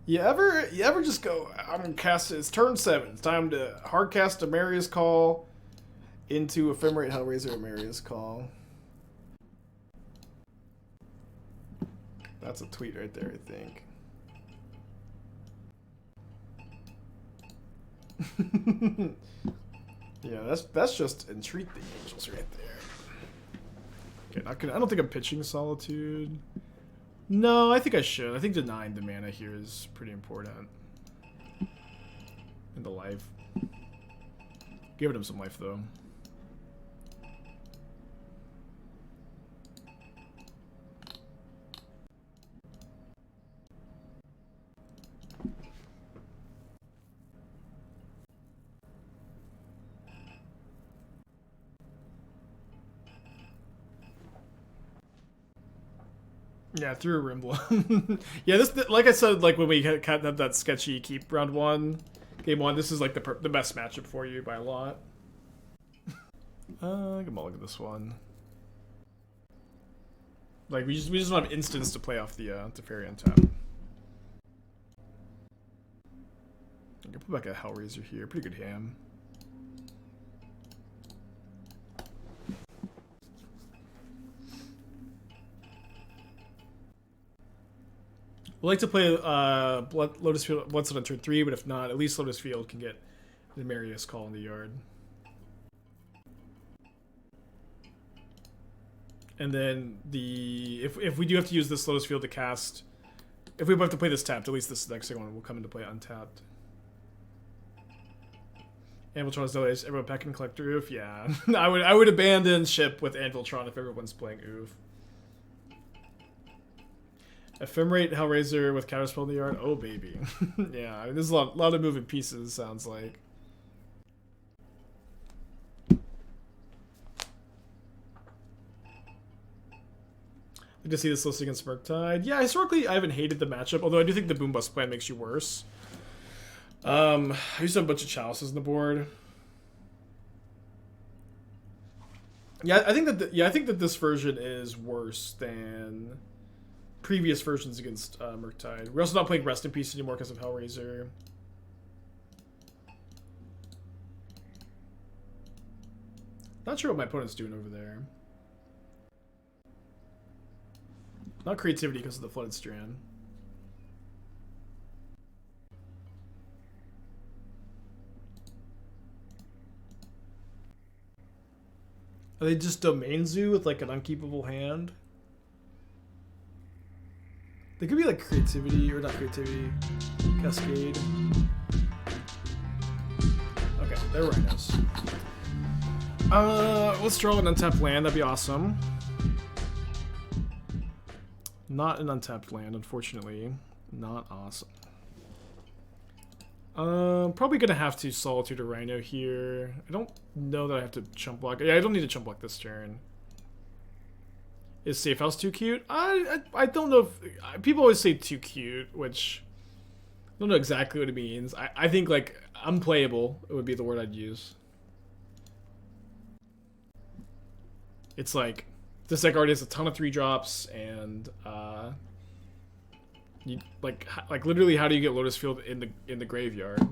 You ever just go, I'm gonna cast it, it's turn 7, it's time to hard cast Emeria's Call into Ephemerate, Hellraiser, Emeria's Call. That's a tweet right there, I think. Yeah, that's just entreat the angels right there. Okay, I don't think I'm pitching Solitude. No, I think I should. I think denying the mana here is pretty important. In the life. Giving him some life though. Yeah, through a Rimblem. Yeah, this, like I said, like when we had that sketchy keep round 1, game 1, this is like the best matchup for you by a lot. I can look at this one. Like we just don't have instants to play off the Teferi tap. I can put back a Hellraiser here. Pretty good ham. We like to play Lotus Field once on turn 3, but if not, at least Lotus Field can get the Emeria's Call in the yard. And then if we do have to use this Lotus Field to cast, if we have to play this tapped, at least this next one will come into play untapped. Anviltron delays. Everyone pack and collect Oof. Yeah, I would abandon ship with Anviltron if everyone's playing Oof. Ephemerate Hellraiser with Counterspell in the yard. Oh baby, yeah. I mean, there's a lot of moving pieces. Sounds like. To see this list against Murktide. Yeah, historically I haven't hated the matchup, although I do think the Boom Bust plan makes you worse. I used to have a bunch of chalices on the board. Yeah, I think that this version is worse than previous versions against Murktide. We're also not playing Rest in Peace anymore because of Hellraiser. Not sure what my opponent's doing over there. Not creativity because of the Flooded Strand. Are they just Domain Zoo with like an unkeepable hand? They could be like creativity, or not creativity, Cascade. Okay, they're Rhinos. Let's draw an untapped land, that'd be awesome. Not an untapped land, unfortunately. Not awesome. Probably gonna have to Solitude a Rhino here. I don't know that I have to chump block. Yeah, I don't need to chump block this turn. Is Safe House too cute? I don't know if... People always say too cute, which... I don't know exactly what it means. I think, like, unplayable would be the word I'd use. It's like... This deck already has a ton of 3-drops, and you, like literally, how do you get Lotus Field in the graveyard?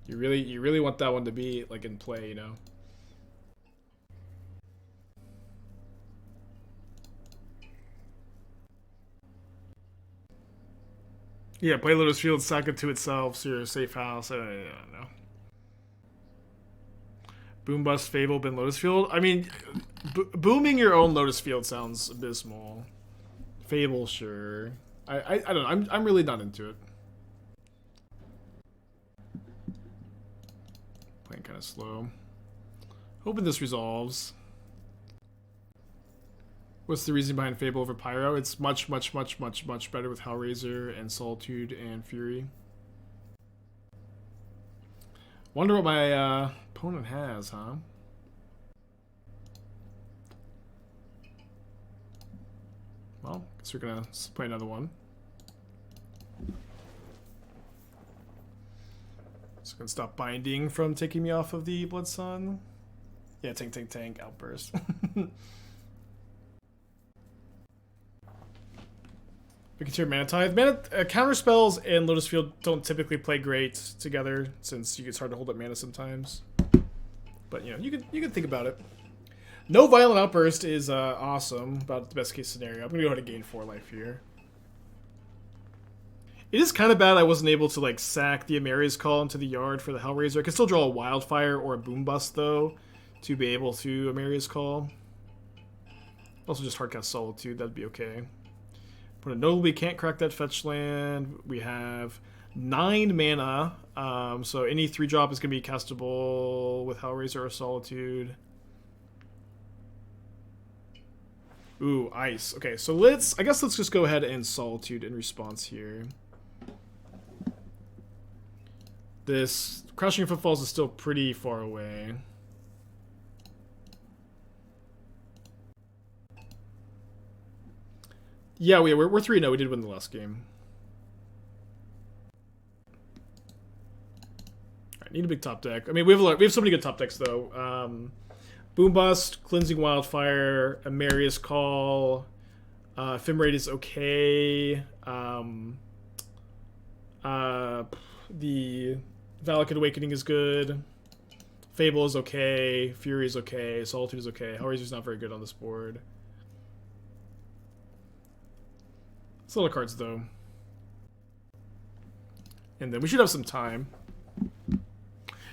You really want that one to be like in play, you know? Yeah, play Lotus Field, sack it to itself, so you're a safe house. I don't know. Boom Bust, Fable, Ben Lotus Field. I mean, booming your own Lotus Field sounds abysmal. Fable, sure. I don't know. I'm really not into it. Playing kind of slow. Hoping this resolves. What's the reason behind Fable over Pyro? It's much better with Hellraiser and Solitude and Fury. Wonder what my opponent has, huh? Well, guess we're gonna play another one. Just gonna stop binding from taking me off of the Blood Sun. Yeah, tank, outburst. We can turn Mana Tithe. Counter spells and Lotus Field don't typically play great together, since it's hard to hold up mana sometimes. But you know, you can think about it. No Violent Outburst is awesome, about the best case scenario. I'm gonna go ahead and gain 4 life here. It is kind of bad I wasn't able to like sack the Emeria's Call into the yard for the Hellraiser. I can still draw a Wildfire or a Boom Bust though to be able to Emeria's Call. Also just hardcast Solitude, that'd be okay. But notably can't crack that fetch land. We have 9 mana, so any 3-drop is going to be castable with Hellraiser or Solitude. Ooh, Ice. Okay, so I guess let's just go ahead and Solitude in response here. This Crushing Footfalls is still pretty far away. Yeah, we're 3-0. We did win the last game. Alright, need a big top deck. I mean, we have so many good top decks though. Boom Bust, Cleansing Wildfire, Emeria's Call, Ephemerate is okay. The Valakut Awakening is good. Fable is okay. Fury is okay. Solitude is okay. Hellraiser's not very good on this board. It's a lot of cards, though. And then we should have some time.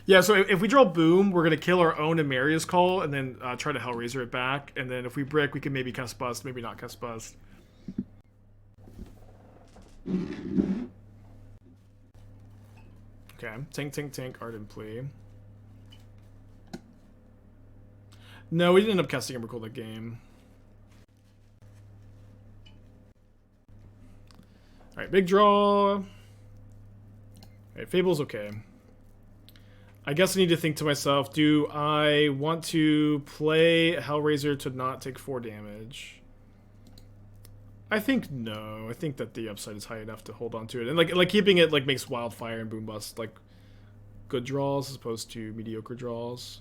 Yeah, so if we draw Boom, we're going to kill our own Emeria's Call and then try to Hellraiser it back. And then if we brick, we can maybe cast Bust, maybe not cast Bust. Okay, tank, Ardent Plea. No, we didn't end up casting Emrakul that game. Alright, big draw. Alright, Fable's okay. I guess I need to think to myself, do I want to play Hellraiser to not take 4 damage? I think no. I think that the upside is high enough to hold on to it. And like keeping it like makes Wildfire and Boom Bust like good draws as opposed to mediocre draws.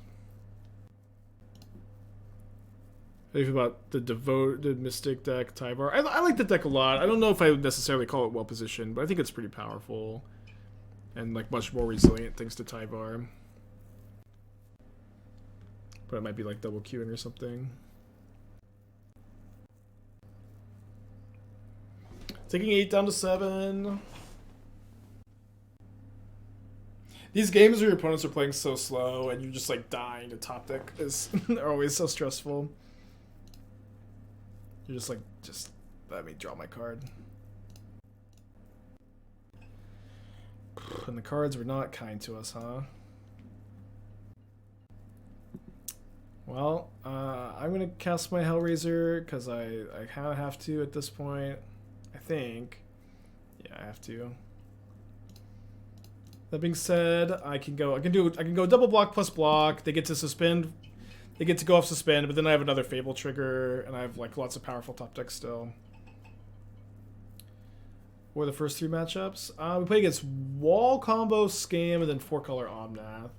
How do you feel about the Devoted Mystic deck, Tyvar? I like the deck a lot. I don't know if I would necessarily call it well positioned, but I think it's pretty powerful. And like much more resilient thanks to Tyvar. But it might be like double queuing or something. Taking 8 down to 7. These games where your opponents are playing so slow and you're just like dying to top deck are always so stressful. You're just like, just let me draw my card. And the cards were not kind to us, huh? Well, I'm gonna cast my Hellraiser because I kind of have to at this point. I think. Yeah, I have to. That being said, I can go double block plus block. They get to suspend. They get to go off suspend, but then I have another Fable trigger, and I have like lots of powerful top decks still. What are the first 3 matchups? We play against Wall Combo, Scam, and then 4-color Omnath.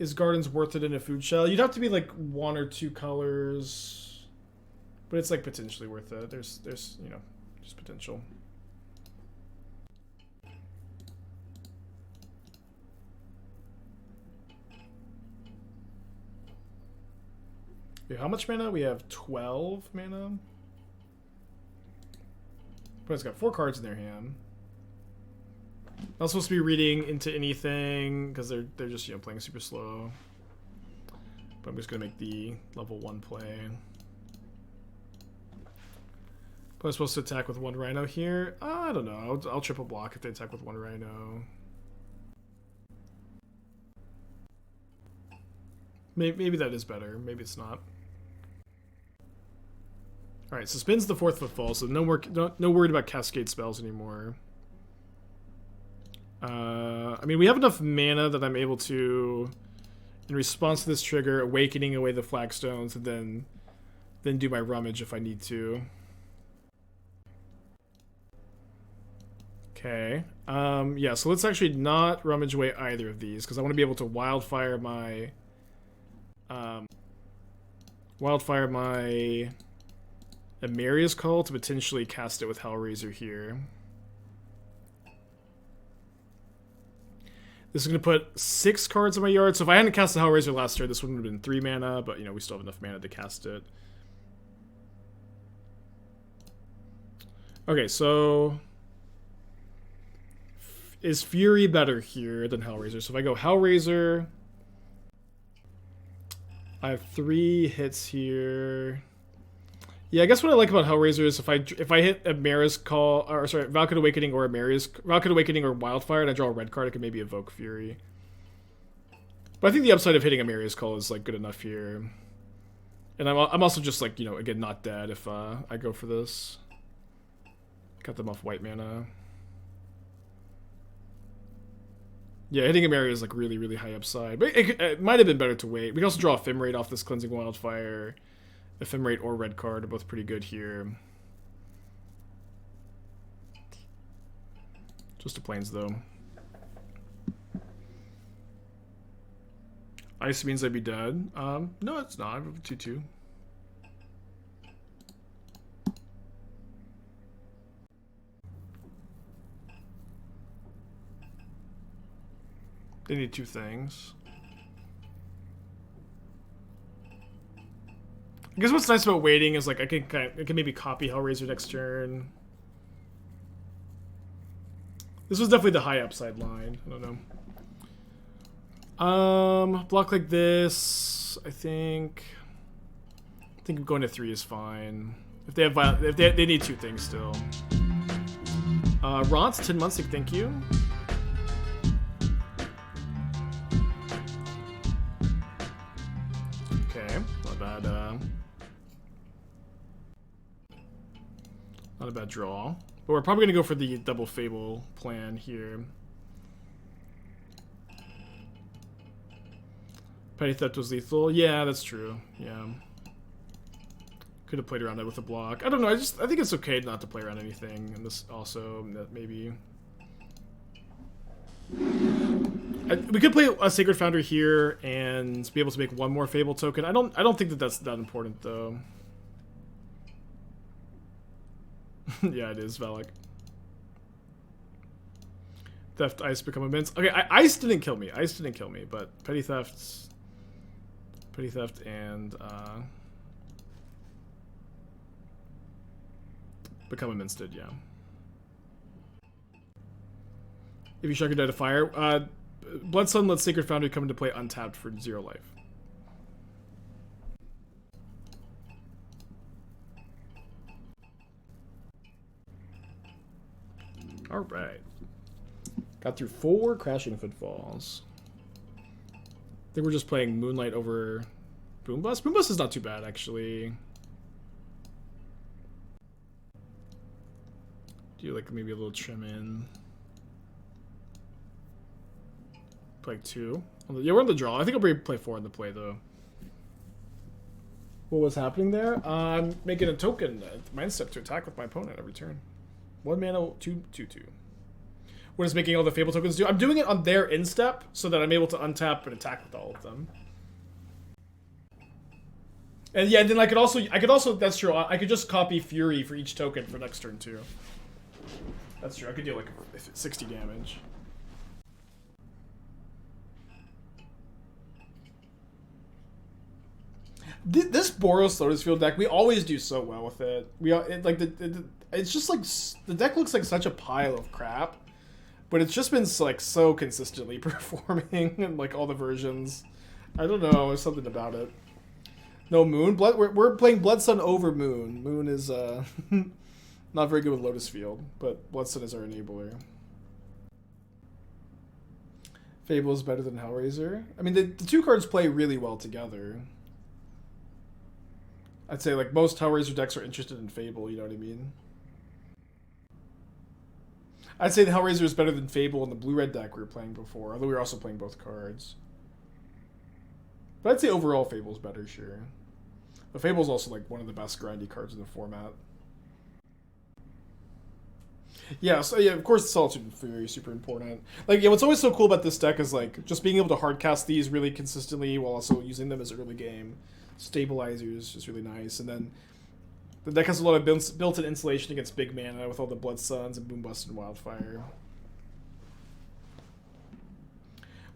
Is Gardens worth it in a food shell? You'd have to be like 1 or 2 colors, but it's like potentially worth it. There's you know, just potential. Wait, how much mana? We have 12 mana. But it's got 4 cards in their hand. Not supposed to be reading into anything because they're just, you know, playing super slow. But I'm just gonna make the level 1 play. But I'm supposed to attack with 1 Rhino here. I don't know. I'll triple block if they attack with 1 Rhino. Maybe that is better. Maybe it's not. All right, suspends the 4th footfall, so no worried about cascade spells anymore. I mean, we have enough mana that I'm able to, in response to this trigger, awakening away the flagstones, and then do my rummage if I need to. Okay. Yeah, so let's actually not rummage away either of these, because I want to be able to wildfire my Emeria's Call to potentially cast it with Hellraiser here. This is going to put 6 cards in my yard. So if I hadn't cast the Hellraiser last turn, this would have been 3 mana, but you know, we still have enough mana to cast it. Okay, so is Fury better here than Hellraiser? So if I go Hellraiser, I have 3 hits here. Yeah, I guess what I like about Hellraiser is if I hit Emeria's Call, or sorry, Valakut Awakening or Valakut Awakening or Wildfire, and I draw a red card, I can maybe evoke Fury. But I think the upside of hitting Emeria's Call is like good enough here. And I'm also just like, you know, again, not dead if I go for this. Cut them off white mana. Yeah, hitting Emeria is like really, really high upside. But it might have been better to wait. We can also draw Ephemerate off this Cleansing Wildfire. Ephemerate or red card are both pretty good here. Just to plains though. Ice means I'd be dead. No, it's not. I have a 2/2. They need 2 things. I guess what's nice about waiting is like I can maybe copy Hellraiser next turn. This was definitely the high upside line. I don't know. Block like this, I think going to 3 is fine. If they have they need 2 things still. Rons, 10 months, thank you. Okay, not bad. Not a bad draw. But we're probably gonna go for the double Fable plan here. Petty Theft was lethal. Yeah, that's true. Yeah. Could have played around it with a block. I don't know. I think it's okay not to play around anything. And this also, that maybe. We could play a Sacred Foundry here and be able to make 1 more Fable token. I don't think that that's that important though. Yeah, it is Valak. Theft, Ice become immense. Okay, Ice didn't kill me. Ice didn't kill me, but Petty Theft and become immense did, yeah. If you shock your die to fire, Blood Sun lets Sacred Foundry come into play untapped for 0 life. All right. Got through 4 Crashing Footfalls. I think we're just playing Moonlight over Boombust. Boombust is not too bad, actually. Do like maybe a little trim in. Play 2. Yeah, we're on the draw. I think I'll play 4 in the play, though. What was happening there? I'm making a token. Mind Step to attack with my opponent every turn. 1 mana, 2/2/2. What is making all the Fable tokens do? I'm doing it on their instep so that I'm able to untap and attack with all of them. And yeah, then I could also that's true. I could just copy Fury for each token for next turn too. That's true. I could deal like 60 damage. This Boros Lotus Field deck, we always do so well with it. It's just like the deck looks like such a pile of crap, but it's just been like so consistently performing in like all the versions. I don't know, there's something about it. No Moon. We're playing Blood Sun over Moon. Moon is not very good with Lotus Field, but Blood Sun is our enabler. Fable is better than Hellraiser. I mean, the 2 cards play really well together. I'd say like most Hellraiser decks are interested in Fable, you know what I mean? I'd say the Hellraiser is better than Fable in the blue-red deck we were playing before, although we were also playing both cards. But I'd say overall Fable's better, sure. But Fable's also like one of the best grindy cards in the format. Yeah, so yeah, of course Solitude and Fury is super important. Like, yeah, what's always so cool about this deck is like just being able to hardcast these really consistently while also using them as early game stabilizers is really nice. And then the deck has a lot of built-in insulation against big mana with all the Blood Suns and Boombust and Wildfire.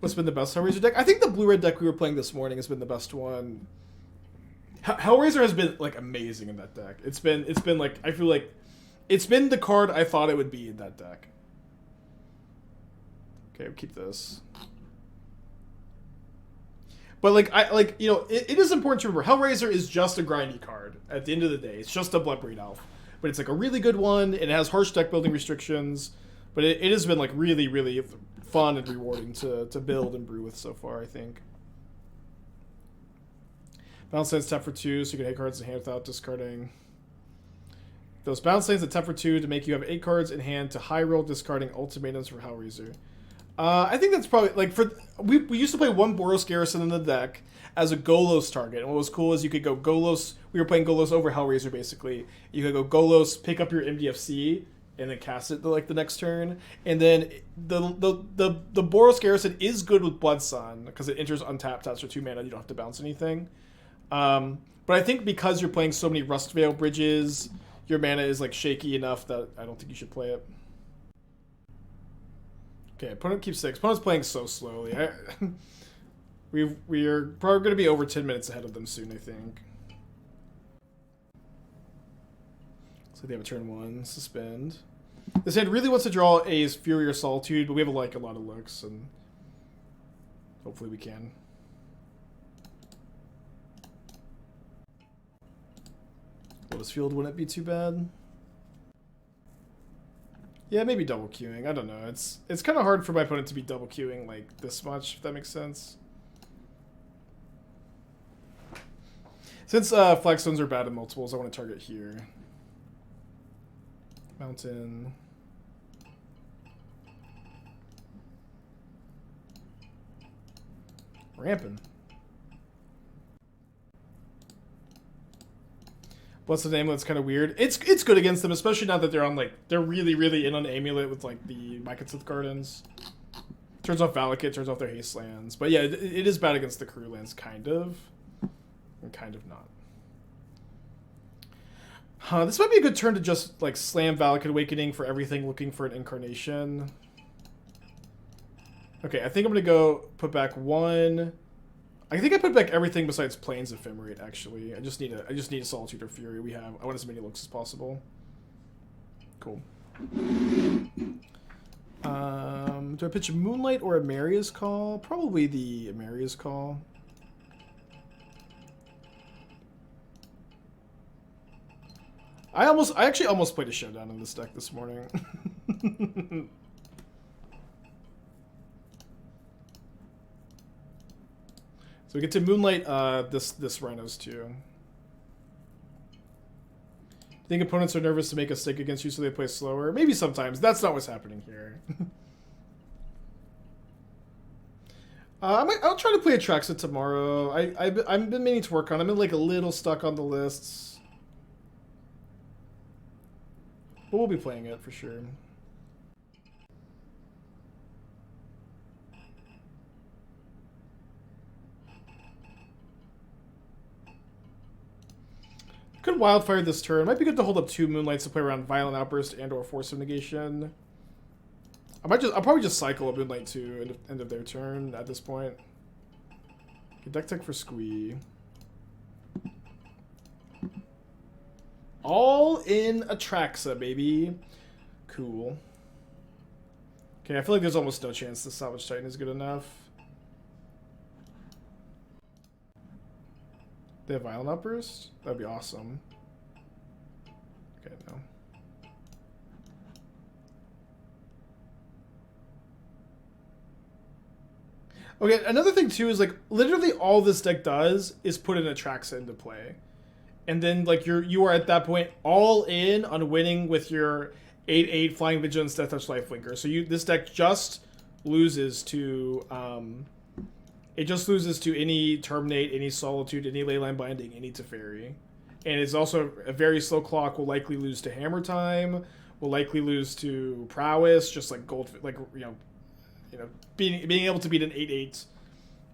What's been the best Hellraiser deck? I think the blue-red deck we were playing this morning has been the best one. Hellraiser has been like amazing in that deck. It's been like, I feel like it's been the card I thought it would be in that deck. Okay, we'll keep this. But like you know, it is important to remember Hellraiser is just a grindy card. At the end of the day, it's just a Bloodbraid Elf, but it's like a really good one. It has harsh deck building restrictions, but it has been like really, really fun and rewarding to build and brew with so far, I think. Bounce lands tap for 2, so you can hit cards in hand without discarding. Those bounce lands at tap for 2 to make you have 8 cards in hand to high roll discarding ultimatums for Hellraiser. I think that's probably like we used to play 1 Boros Garrison in the deck as a Golos target, and what was cool is you could go Golos. We were playing Golos over Hellraiser basically. You could go Golos, pick up your MDFC, and then cast it like the next turn. And then the Boros Garrison is good with Blood Sun because it enters untapped, taps for 2 mana. You don't have to bounce anything. But I think because you're playing so many Rustvale Bridges, your mana is like shaky enough that I don't think you should play it. Okay, opponent keeps 6. Opponent's playing so slowly. We are probably going to be over 10 minutes ahead of them soon, I think. So they have a turn 1, suspend. This hand really wants to draw a Fury or Solitude, but we have like a lot of looks, and Hopefully we can. Lotus Field wouldn't be too bad. Yeah, maybe double queuing. I don't know. It's kind of hard for my opponent to be double queuing like this much, if that makes sense. Since flagstones are bad in multiples, I want to target here. Mountain. Ramping. What's the name? That's kind of weird. It's good against them, especially now that they're on they're really in on Amulet with like the Mycosynth Gardens. Turns off Valakut, turns off their haste lands. But yeah, it is bad against the crew lands, kind of, and kind of not. This might be a good turn to just like slam Valakut Awakening for everything, looking for an incarnation. Okay, I think I'm gonna go put back one. I think I put back everything besides Plains Ephemerate, actually. I just need a Solitude or Fury. I want as many looks as possible. Cool. Do I pitch Moonlight or Emeria's Call? Probably the Emeria's Call. I actually almost played a Showdown in this deck this morning. So we get to Moonlight this Rhinos too. Think opponents are nervous to make a stick against you, so they play slower? Maybe sometimes. That's not what's happening here. I'll try to play Atraxa tomorrow. I've been meaning to work on it. I'm like a little stuck on the lists. But we'll be playing it for sure. Could Wildfire this turn. Might be good to hold up 2 Moonlights to play around Violent Outburst and or Force of Negation. I'll probably just cycle a Moonlight to end of their turn at this point. Okay, deck tech for Squee. All in Atraxa, baby. Cool. Okay, I feel like there's almost no chance the Salvage Titan is good enough. They have Violent Outburst? That'd be awesome. Okay, no. Okay, another thing too is like literally all this deck does is put an Atraxa into play. And then like you are at that point all in on winning with your 8/8 Flying Vigilance Death Touch Lifelinker. So this deck just loses to it just loses to any Terminate, any Solitude, any Leyline Binding, any Teferi. And it's also a very slow clock, will likely lose to Hammer Time, will likely lose to Prowess, just like Gold, like, you know, being able to beat an 8/8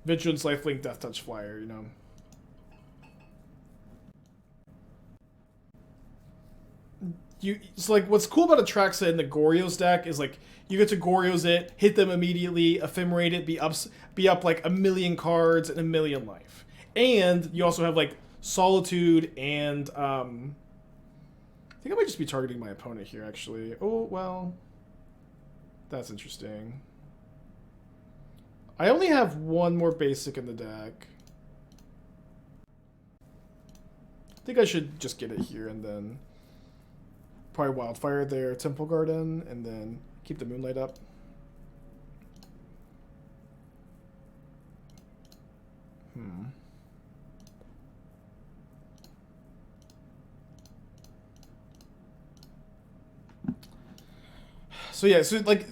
Vigilance Lifelink Death Touch Flyer, you know. So like what's cool about Atraxa in the Goryo's deck is like you get to Goryo's it, hit them immediately, ephemerate it, be up like 1,000,000 cards and 1,000,000 life. And you also have like Solitude and I think I might just be targeting my opponent here actually. Oh well. That's interesting. I only have one more basic in the deck. I think I should just get it here and then probably Wildfire their Temple Garden, and then keep the Moonlight up. So yeah, so like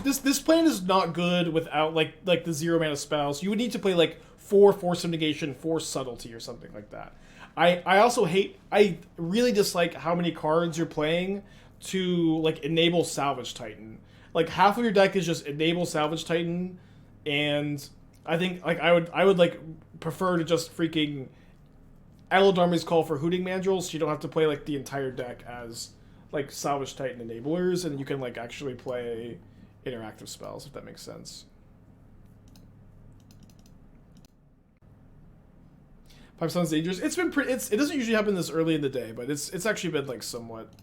this plan is not good without like the 0 mana spells. You would need to play like 4 Force of Negation, 4 Subtlety or something like that. I really dislike how many cards you're playing to like enable Salvage Titan. Like half of your deck is just enable Salvage Titan, and I think like I would like prefer to just freaking Elodarmi's Call for Hooting Mandrills, so you don't have to play like the entire deck as like Salvage Titan enablers, and you can like actually play interactive spells, if that makes sense. 5 Suns Dangerous. It's been pretty. It doesn't usually happen this early in the day, but it's actually been like somewhat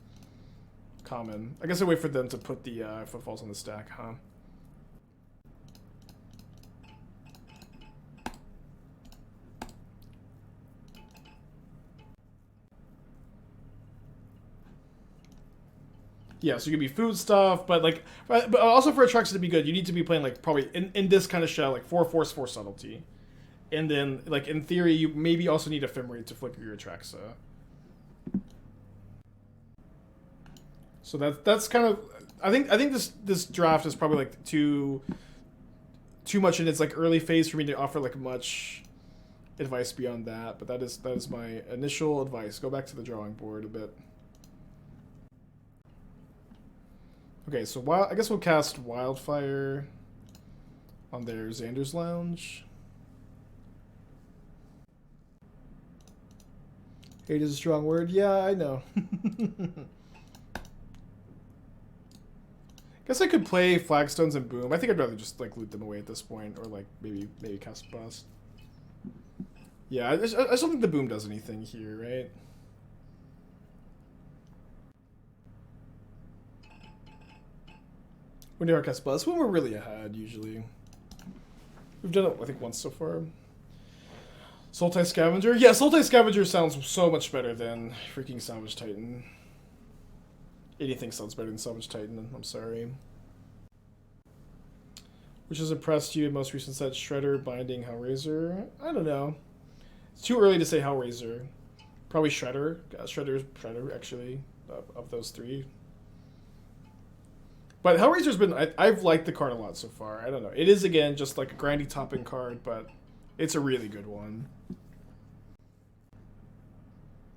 common. I guess I wait for them to put the footfalls on the stack, huh? Yeah, so you could be food stuff, but like, but also for Atraxa to be good, you need to be playing like probably in this kind of shell, like 4 force, 4 subtlety, and then like in theory you maybe also need Ephemerate to flip your Atraxa. So that's kind of I think this draft is probably like too much in its like early phase for me to offer like much advice beyond that, but that is my initial advice. Go back to the drawing board a bit. Okay, so I guess we'll cast Wildfire on their Xander's Lounge. Hate is a strong word. Yeah, I know. Guess I could play Flagstones and Boom. I think I'd rather just like loot them away at this point, or like maybe cast Bust. Yeah, I just don't think the Boom does anything here, right? When do I cast Buzz? When we're really ahead, usually. We've done it, I think, once so far. Sultai Scavenger? Yeah, Sultai Scavenger sounds so much better than freaking Salvage Titan. Anything sounds better than Salvage Titan, I'm sorry. Which has impressed you in most recent set? Shredder, Binding, Hellraiser? I don't know. It's too early to say Hellraiser. Probably Shredder. Shredder, actually, of those three. But Hellraiser's been... I've liked the card a lot so far. I don't know. It is, again, just like a grindy topping card, but it's a really good one.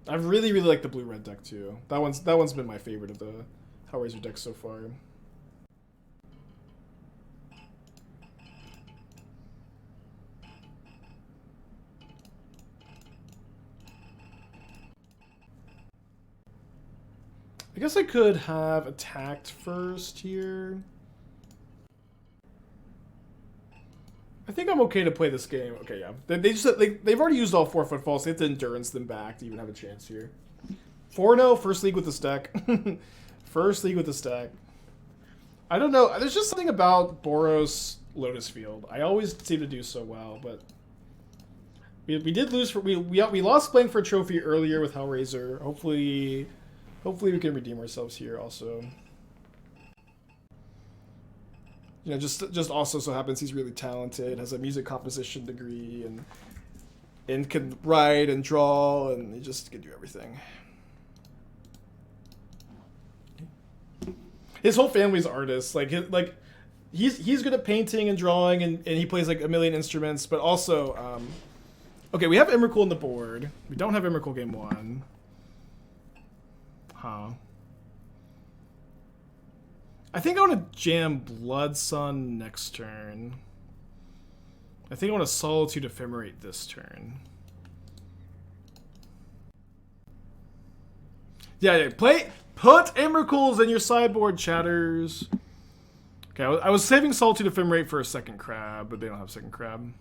I've really liked the blue-red deck, too. That one's been my favorite of the Hellraiser decks so far. I guess I could have attacked first here. I think I'm okay to play this game. Okay, yeah. They've already used all 4 footfalls. They have to endurance them back to even have a chance here. 4-0, first league with this deck. First league with this deck. I don't know. There's just something about Boros Lotus Field. I always seem to do so well, but we did lose for we lost playing for a trophy earlier with Hellraiser. Hopefully we can redeem ourselves here also. You know, just also so happens he's really talented, has a music composition degree, and can write and draw, and he just can do everything. His whole family's artists. He's good at painting and drawing, and he plays like a million instruments. But also, okay, we have Emrakul on the board. We don't have Emrakul game 1. Huh. I think I want to jam Blood Sun next turn. I think I want to Solitude Ephemerate this turn. Yeah, put Emrakuls in your sideboard, chatters. Okay, I was saving Solitude Ephemerate for a second crab, but they don't have second crab.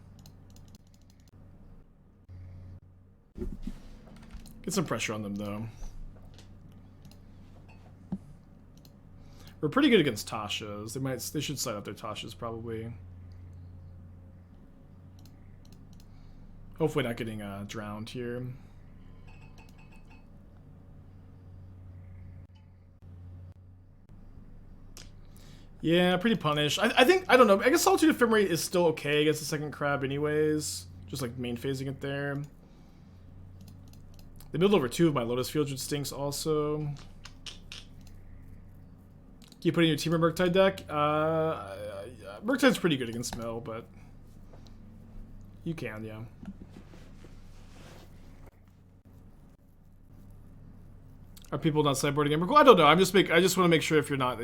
Get some pressure on them, though. We're pretty good against Tashas. They should side up their Tashas, probably. Hopefully not getting drowned here. Yeah, pretty punished. I think, I don't know, I guess Solitude Ephemerate is still okay against the second crab anyways. Just like main phasing it there. They build over 2 of my Lotus Field, which stinks also. You put in your Teamer Murktide deck? Murktide's pretty good against Mill, but you can, yeah. Are people not sideboarding Emrakul? I don't know. I just want to make sure if you're not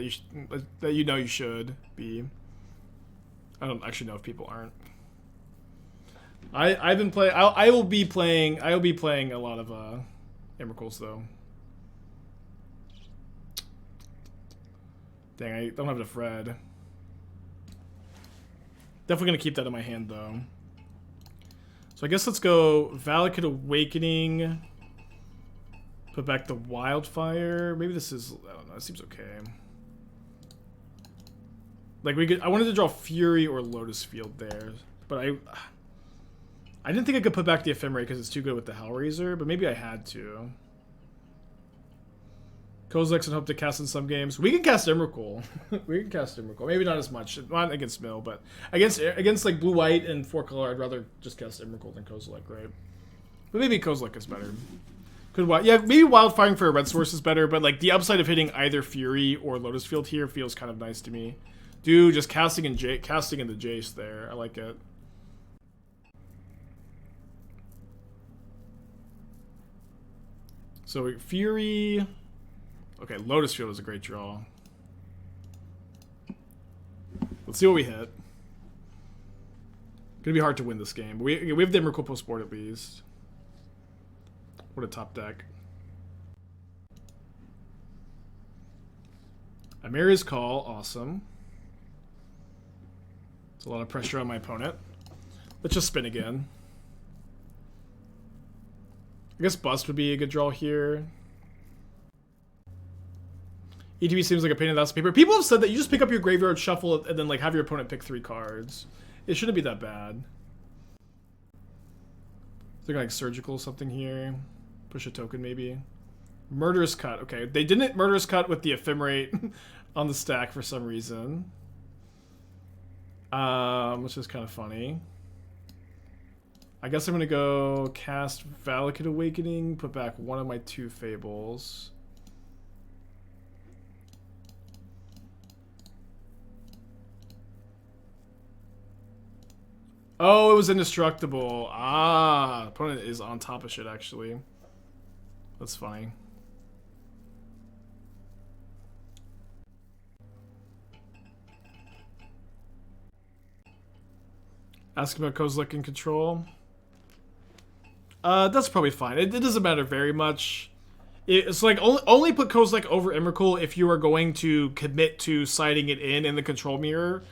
that you know you should be. I don't actually know if people aren't. I've been playing. I will be playing a lot of Emrakuls though. Dang, I don't have enough red. Definitely gonna keep that in my hand though. So I guess let's go Valakut Awakening. Put back the Wildfire. Maybe this is, I don't know, it seems okay. Like I wanted to draw Fury or Lotus Field there, but I didn't think I could put back the Ephemerate because it's too good with the Hellraiser, but maybe I had to. Kozilek's and hope to cast in some games. We can cast Emrakul. We can cast Emrakul. Maybe not as much. Not against Mill, but against like blue white and 4-color, I'd rather just cast Emrakul than Kozilek, right? But maybe Kozilek is better. Yeah, maybe Wildfiring for a red source is better, but like the upside of hitting either Fury or Lotus Field here feels kind of nice to me. Dude, just casting in the Jace there. I like it. So Fury. Okay, Lotus Field is a great draw. Let's see what we hit. Gonna be hard to win this game, but we have the Emrakul post board at least. What a top deck. Emeria's Call, awesome. There's a lot of pressure on my opponent. Let's just spin again. I guess Bust would be a good draw here. ETB seems like a pain in the ass paper. People have said that you just pick up your graveyard, shuffle it, and then like have your opponent pick 3 cards. It shouldn't be that bad. They're like surgical something here. Push a token maybe. Murderous Cut. Okay, they didn't Murderous Cut with the Ephemerate on the stack for some reason. Which is kind of funny. I guess I'm gonna go cast Valakut Awakening, put back one of my 2 Fables. Oh, it was indestructible. Ah, opponent is on top of shit, actually. That's funny. Ask about Kozilek in control. That's probably fine. It doesn't matter very much. It's like only put Kozilek over Emrakul if you are going to commit to siding it in the control mirror.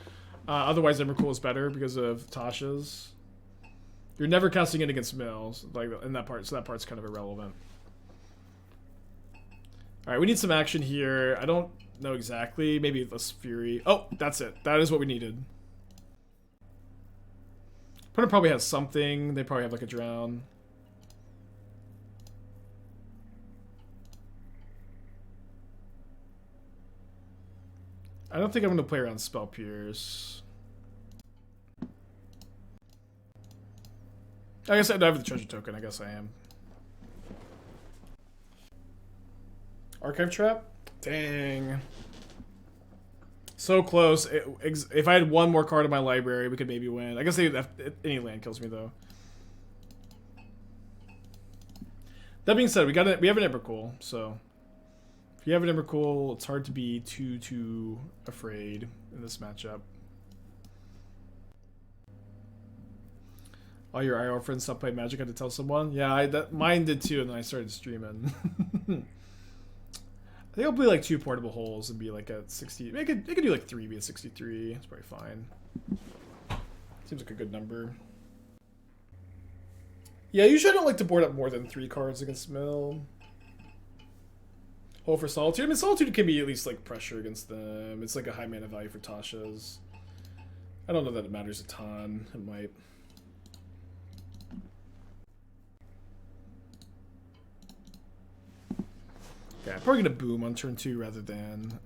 Otherwise, Emrakul is better because of Tasha's. You're never casting it against Mills, like in that part, so that part's kind of irrelevant. All right, we need some action here. I don't know exactly. Maybe less Fury. Oh, that's it. That is what we needed. Opponent probably has something. They probably have like a drown. I don't think I'm going to play around Spell Pierce. I guess I don't have the treasure token. I guess I am. Archive Trap? Dang. So close. If I had one more card in my library, we could maybe win. I guess any land kills me, though. That being said, we have an Emrakul, so... If you have an Emrakul, it's hard to be too afraid in this matchup. All your IR friends stopped playing Magic. I had to tell someone. Yeah, mine did too, and then I started streaming. I think I'll play like 2 portable holes and be like at 60. I could do like 3, be at 63. It's probably fine. Seems like a good number. Yeah, usually I don't like to board up more than 3 cards against Mill. Hole for Solitude. I mean, Solitude can be at least like pressure against them. It's like a high mana value for Tasha's. I don't know that it matters a ton. It might. Okay, I'm probably gonna boom on turn 2 rather than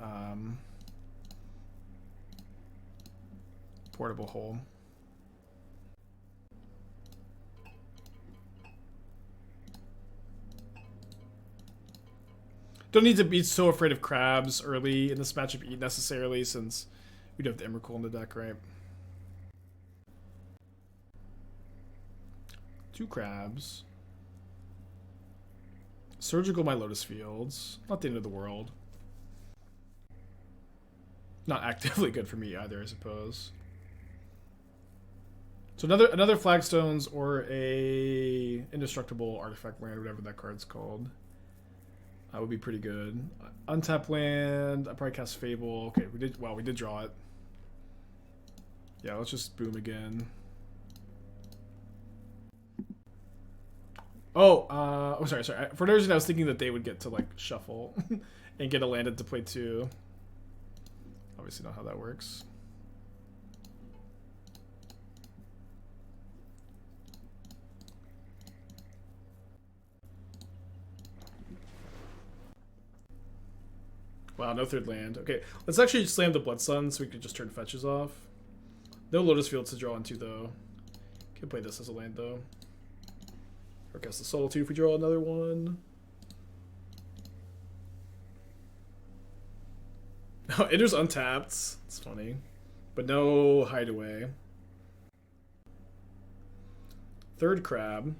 portable hole. Don't need to be so afraid of crabs early in this matchup necessarily, since we do have the Emrakul in the deck, right? 2 crabs. Surgical my Lotus Fields. Not the end of the world. Not actively good for me either, I suppose. So another Flagstones or a indestructible artifact land, whatever that card's called. That would be pretty good. Untap land. I probably cast Fable. Okay, we did draw it. Yeah, let's just boom again. Oh, sorry. For no reason, I was thinking that they would get to like shuffle and get a land into play 2. Obviously not how that works. Wow, no third land. Okay, let's actually slam the Blood Sun so we can just turn fetches off. No Lotus Fields to draw into, though. Can play this as a land, though. Or cast the Solitude if we draw another one. Oh, Ender's untapped. It's funny. But no Hideaway. Third Crab.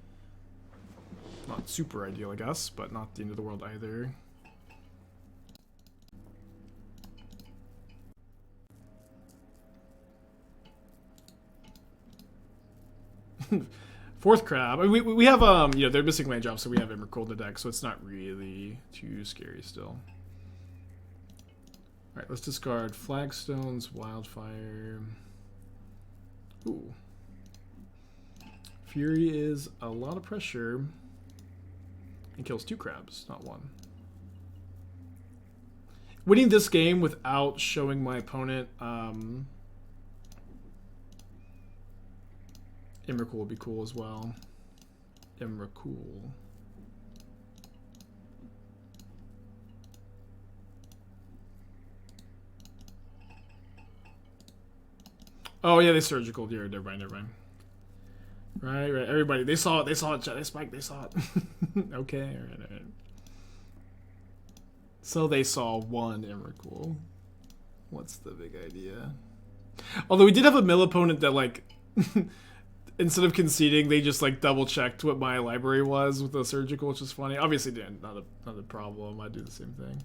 Not super ideal, I guess, but not the end of the world either. Fourth Crab. I mean, we have you know, they're missing land drops, so we have Emrakul in the deck, so it's not really too scary still. All right, let's discard Flagstones, Wildfire. Ooh, Fury is a lot of pressure and kills 2 crabs, not 1. Winning this game without showing my opponent Emrakul would be cool as well. Emrakul. Oh yeah, they surgical. Yeah, never mind. Right. Everybody, they saw it. They spiked. They saw it. Okay. All right. So they saw 1 Emrakul. What's the big idea? Although we did have a mill opponent that like. Instead of conceding, they just like double checked what my library was with the surgical, which is funny. Obviously, not a problem. I do the same thing.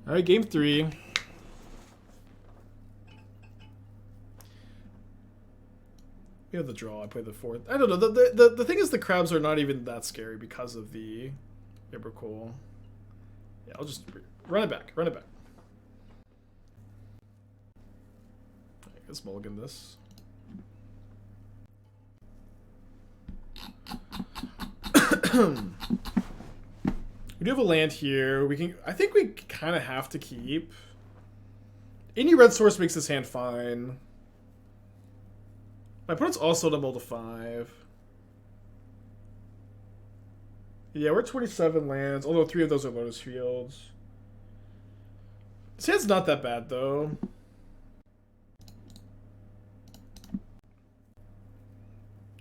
All right, game 3. We have the draw. I play the 4th. I don't know. The thing is, the crabs are not even that scary because of the Emrakul. Yeah, I'll just run it back. Right, let's mulligan this. We do have a land here. I think we kind of have to keep. Any red source makes this hand fine. My opponent's also double to 5. Yeah, we're 27 lands, although 3 of those are Lotus Fields. This hand's not that bad, though.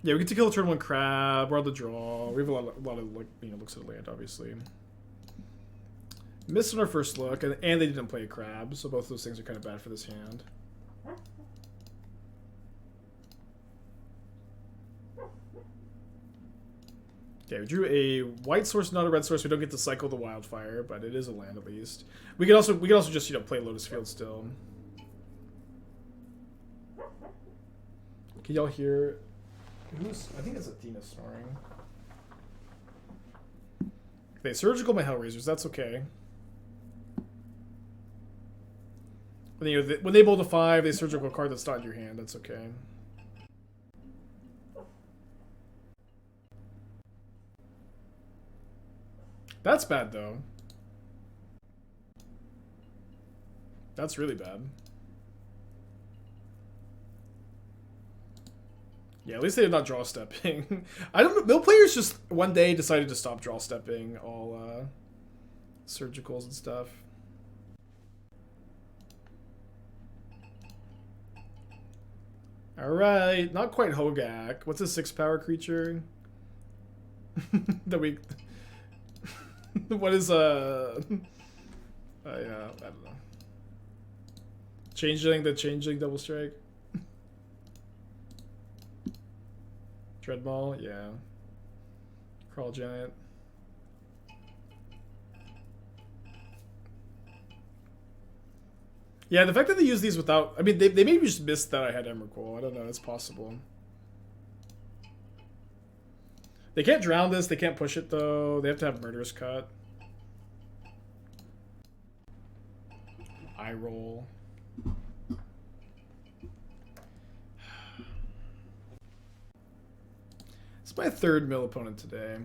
Yeah, we get to kill a turn 1 crab. We're on the draw. We have a lot of like, you know, looks at the land, obviously. Missed on our first look, and they didn't play a crab, so both of those things are kind of bad for this hand. Okay, we drew a white source, not a red source. We don't get to cycle the Wildfire, but it is a land at least. We can also just, you know, play Lotus Field still. Can y'all hear? I think it's Athena snoring. They surgical my Hellraisers. That's okay. When they bowl to 5, they surgical a card that's not in your hand. That's okay. That's bad, though. That's really bad. Yeah, at least they did not draw stepping. I don't know. Mill players just one day decided to stop draw stepping all surgicals and stuff. All right, not quite Hogak. What's a 6-power creature? That we. What is yeah, I don't know. Changeling double strike. Dreadmaw, yeah. Crawl Giant. Yeah, the fact that they use these without... I mean, they maybe just missed that I had Emrakul. I don't know, it's possible. They can't drown this, they can't push it, though. They have to have Murderous Cut. Eye roll. It's my 3rd mill opponent today.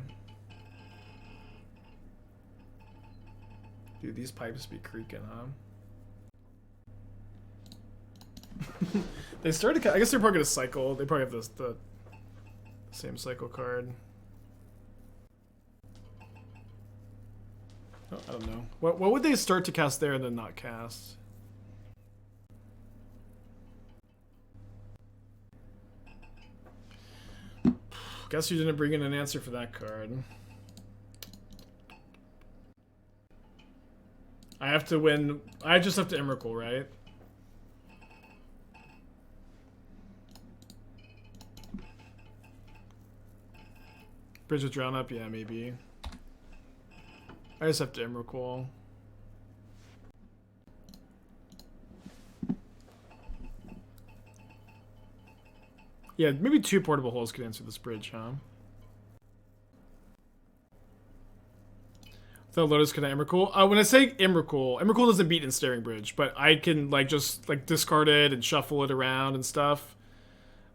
Dude, these pipes be creaking, huh? They started. I guess they're probably gonna cycle. They probably have the Same cycle card. Oh, I don't know. What would they start to cast there and then not cast? Guess you didn't bring in an answer for that card. I have to win. I just have to Emrakul, right? Bridge with Drown Up? Yeah, maybe. I just have to Emrakul. Yeah, maybe 2 portable holes could answer this bridge, huh? Without Lotus, can I Emrakul? When I say Emrakul doesn't beat Ensnaring Bridge, but I can like just like discard it and shuffle it around and stuff,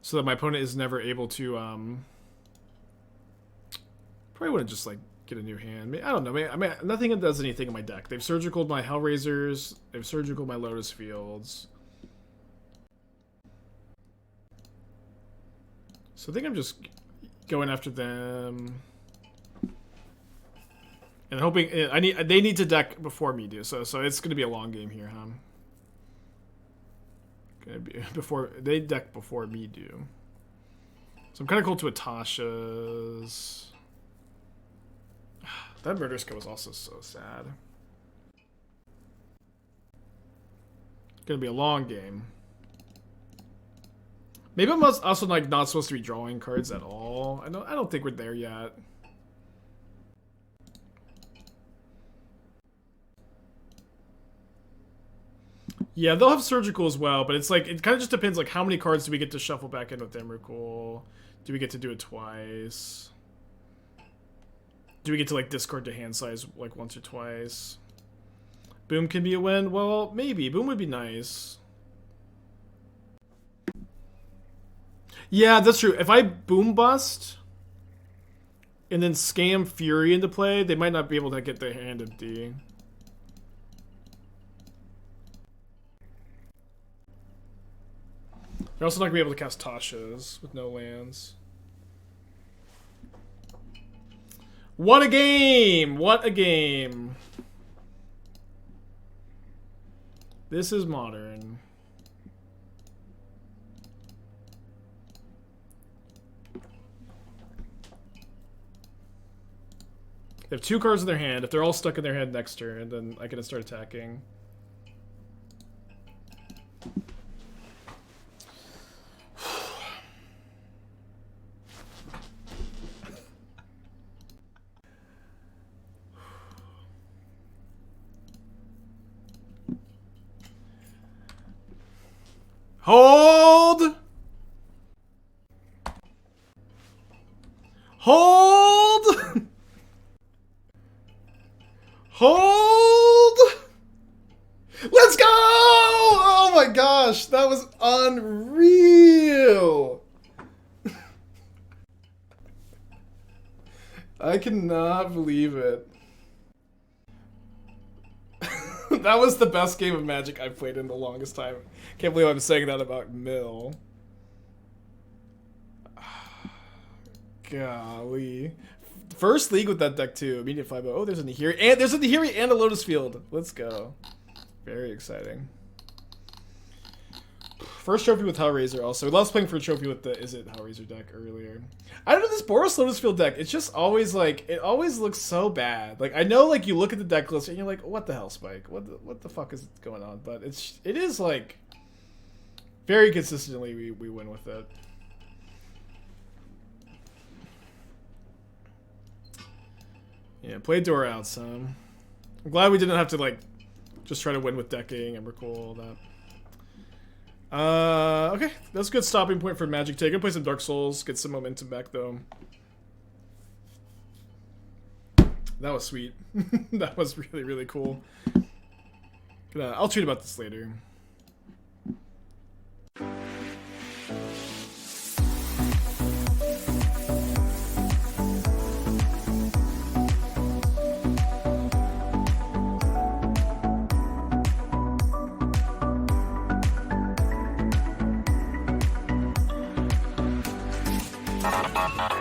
so that my opponent is never able to. Probably wouldn't just like get a new hand. I don't know. I mean, nothing does anything in my deck. They've surgicaled my Hellraisers. They've surgicaled my Lotus Fields. So I think I'm just going after them. And hoping they need to deck before me do. So it's gonna be a long game here, huh? Gonna be before they deck before me do. So I'm kinda cool to Atasha's. That Murderska was also so sad. Gonna be a long game. Maybe I'm also like not supposed to be drawing cards at all. I don't think we're there yet. Yeah, they'll have surgical as well, but it's like it kind of just depends. Like, how many cards do we get to shuffle back in with Emrakul? Do we get to do it twice? Do we get to like discard to hand size like once or twice? Boom can be a win. Well, maybe Boom would be nice. Yeah, that's true. If I Boom Bust and then scam Fury into play, they might not be able to get their hand empty. They're also not going to be able to cast Tasha's with no lands. What a game! What a game! This is modern. They have 2 cards in their hand. If they're all stuck in their hand next turn, then I can start attacking. Hold! Hold! Hold! Let's go! Oh my gosh, that was unreal! I cannot believe it. That was the best game of Magic I've played in the longest time. Can't believe I'm saying that about Mill. Golly. First league with that deck too. Immediate 5-0. Oh, there's a Nihiri. And there's a Nihiri and a Lotus Field. Let's go. Very exciting. First trophy with Hellraiser also. We loves playing for a trophy with the Is It Hellraiser deck earlier. I don't know, this Boros Lotus Field deck, it's just always like, it always looks so bad. Like, I know like you look at the deck list and you're like, what the hell, Spike? What the fuck is going on? But it is like very consistently we win with it. Yeah, play Dora out some. I'm glad we didn't have to like just try to win with decking and Emrakul, all that. Okay, that's a good stopping point for Magic Take. I'm gonna play some Dark Souls, get some momentum back though. That was sweet. That was really, really cool. I'll tweet about this later.
Bye.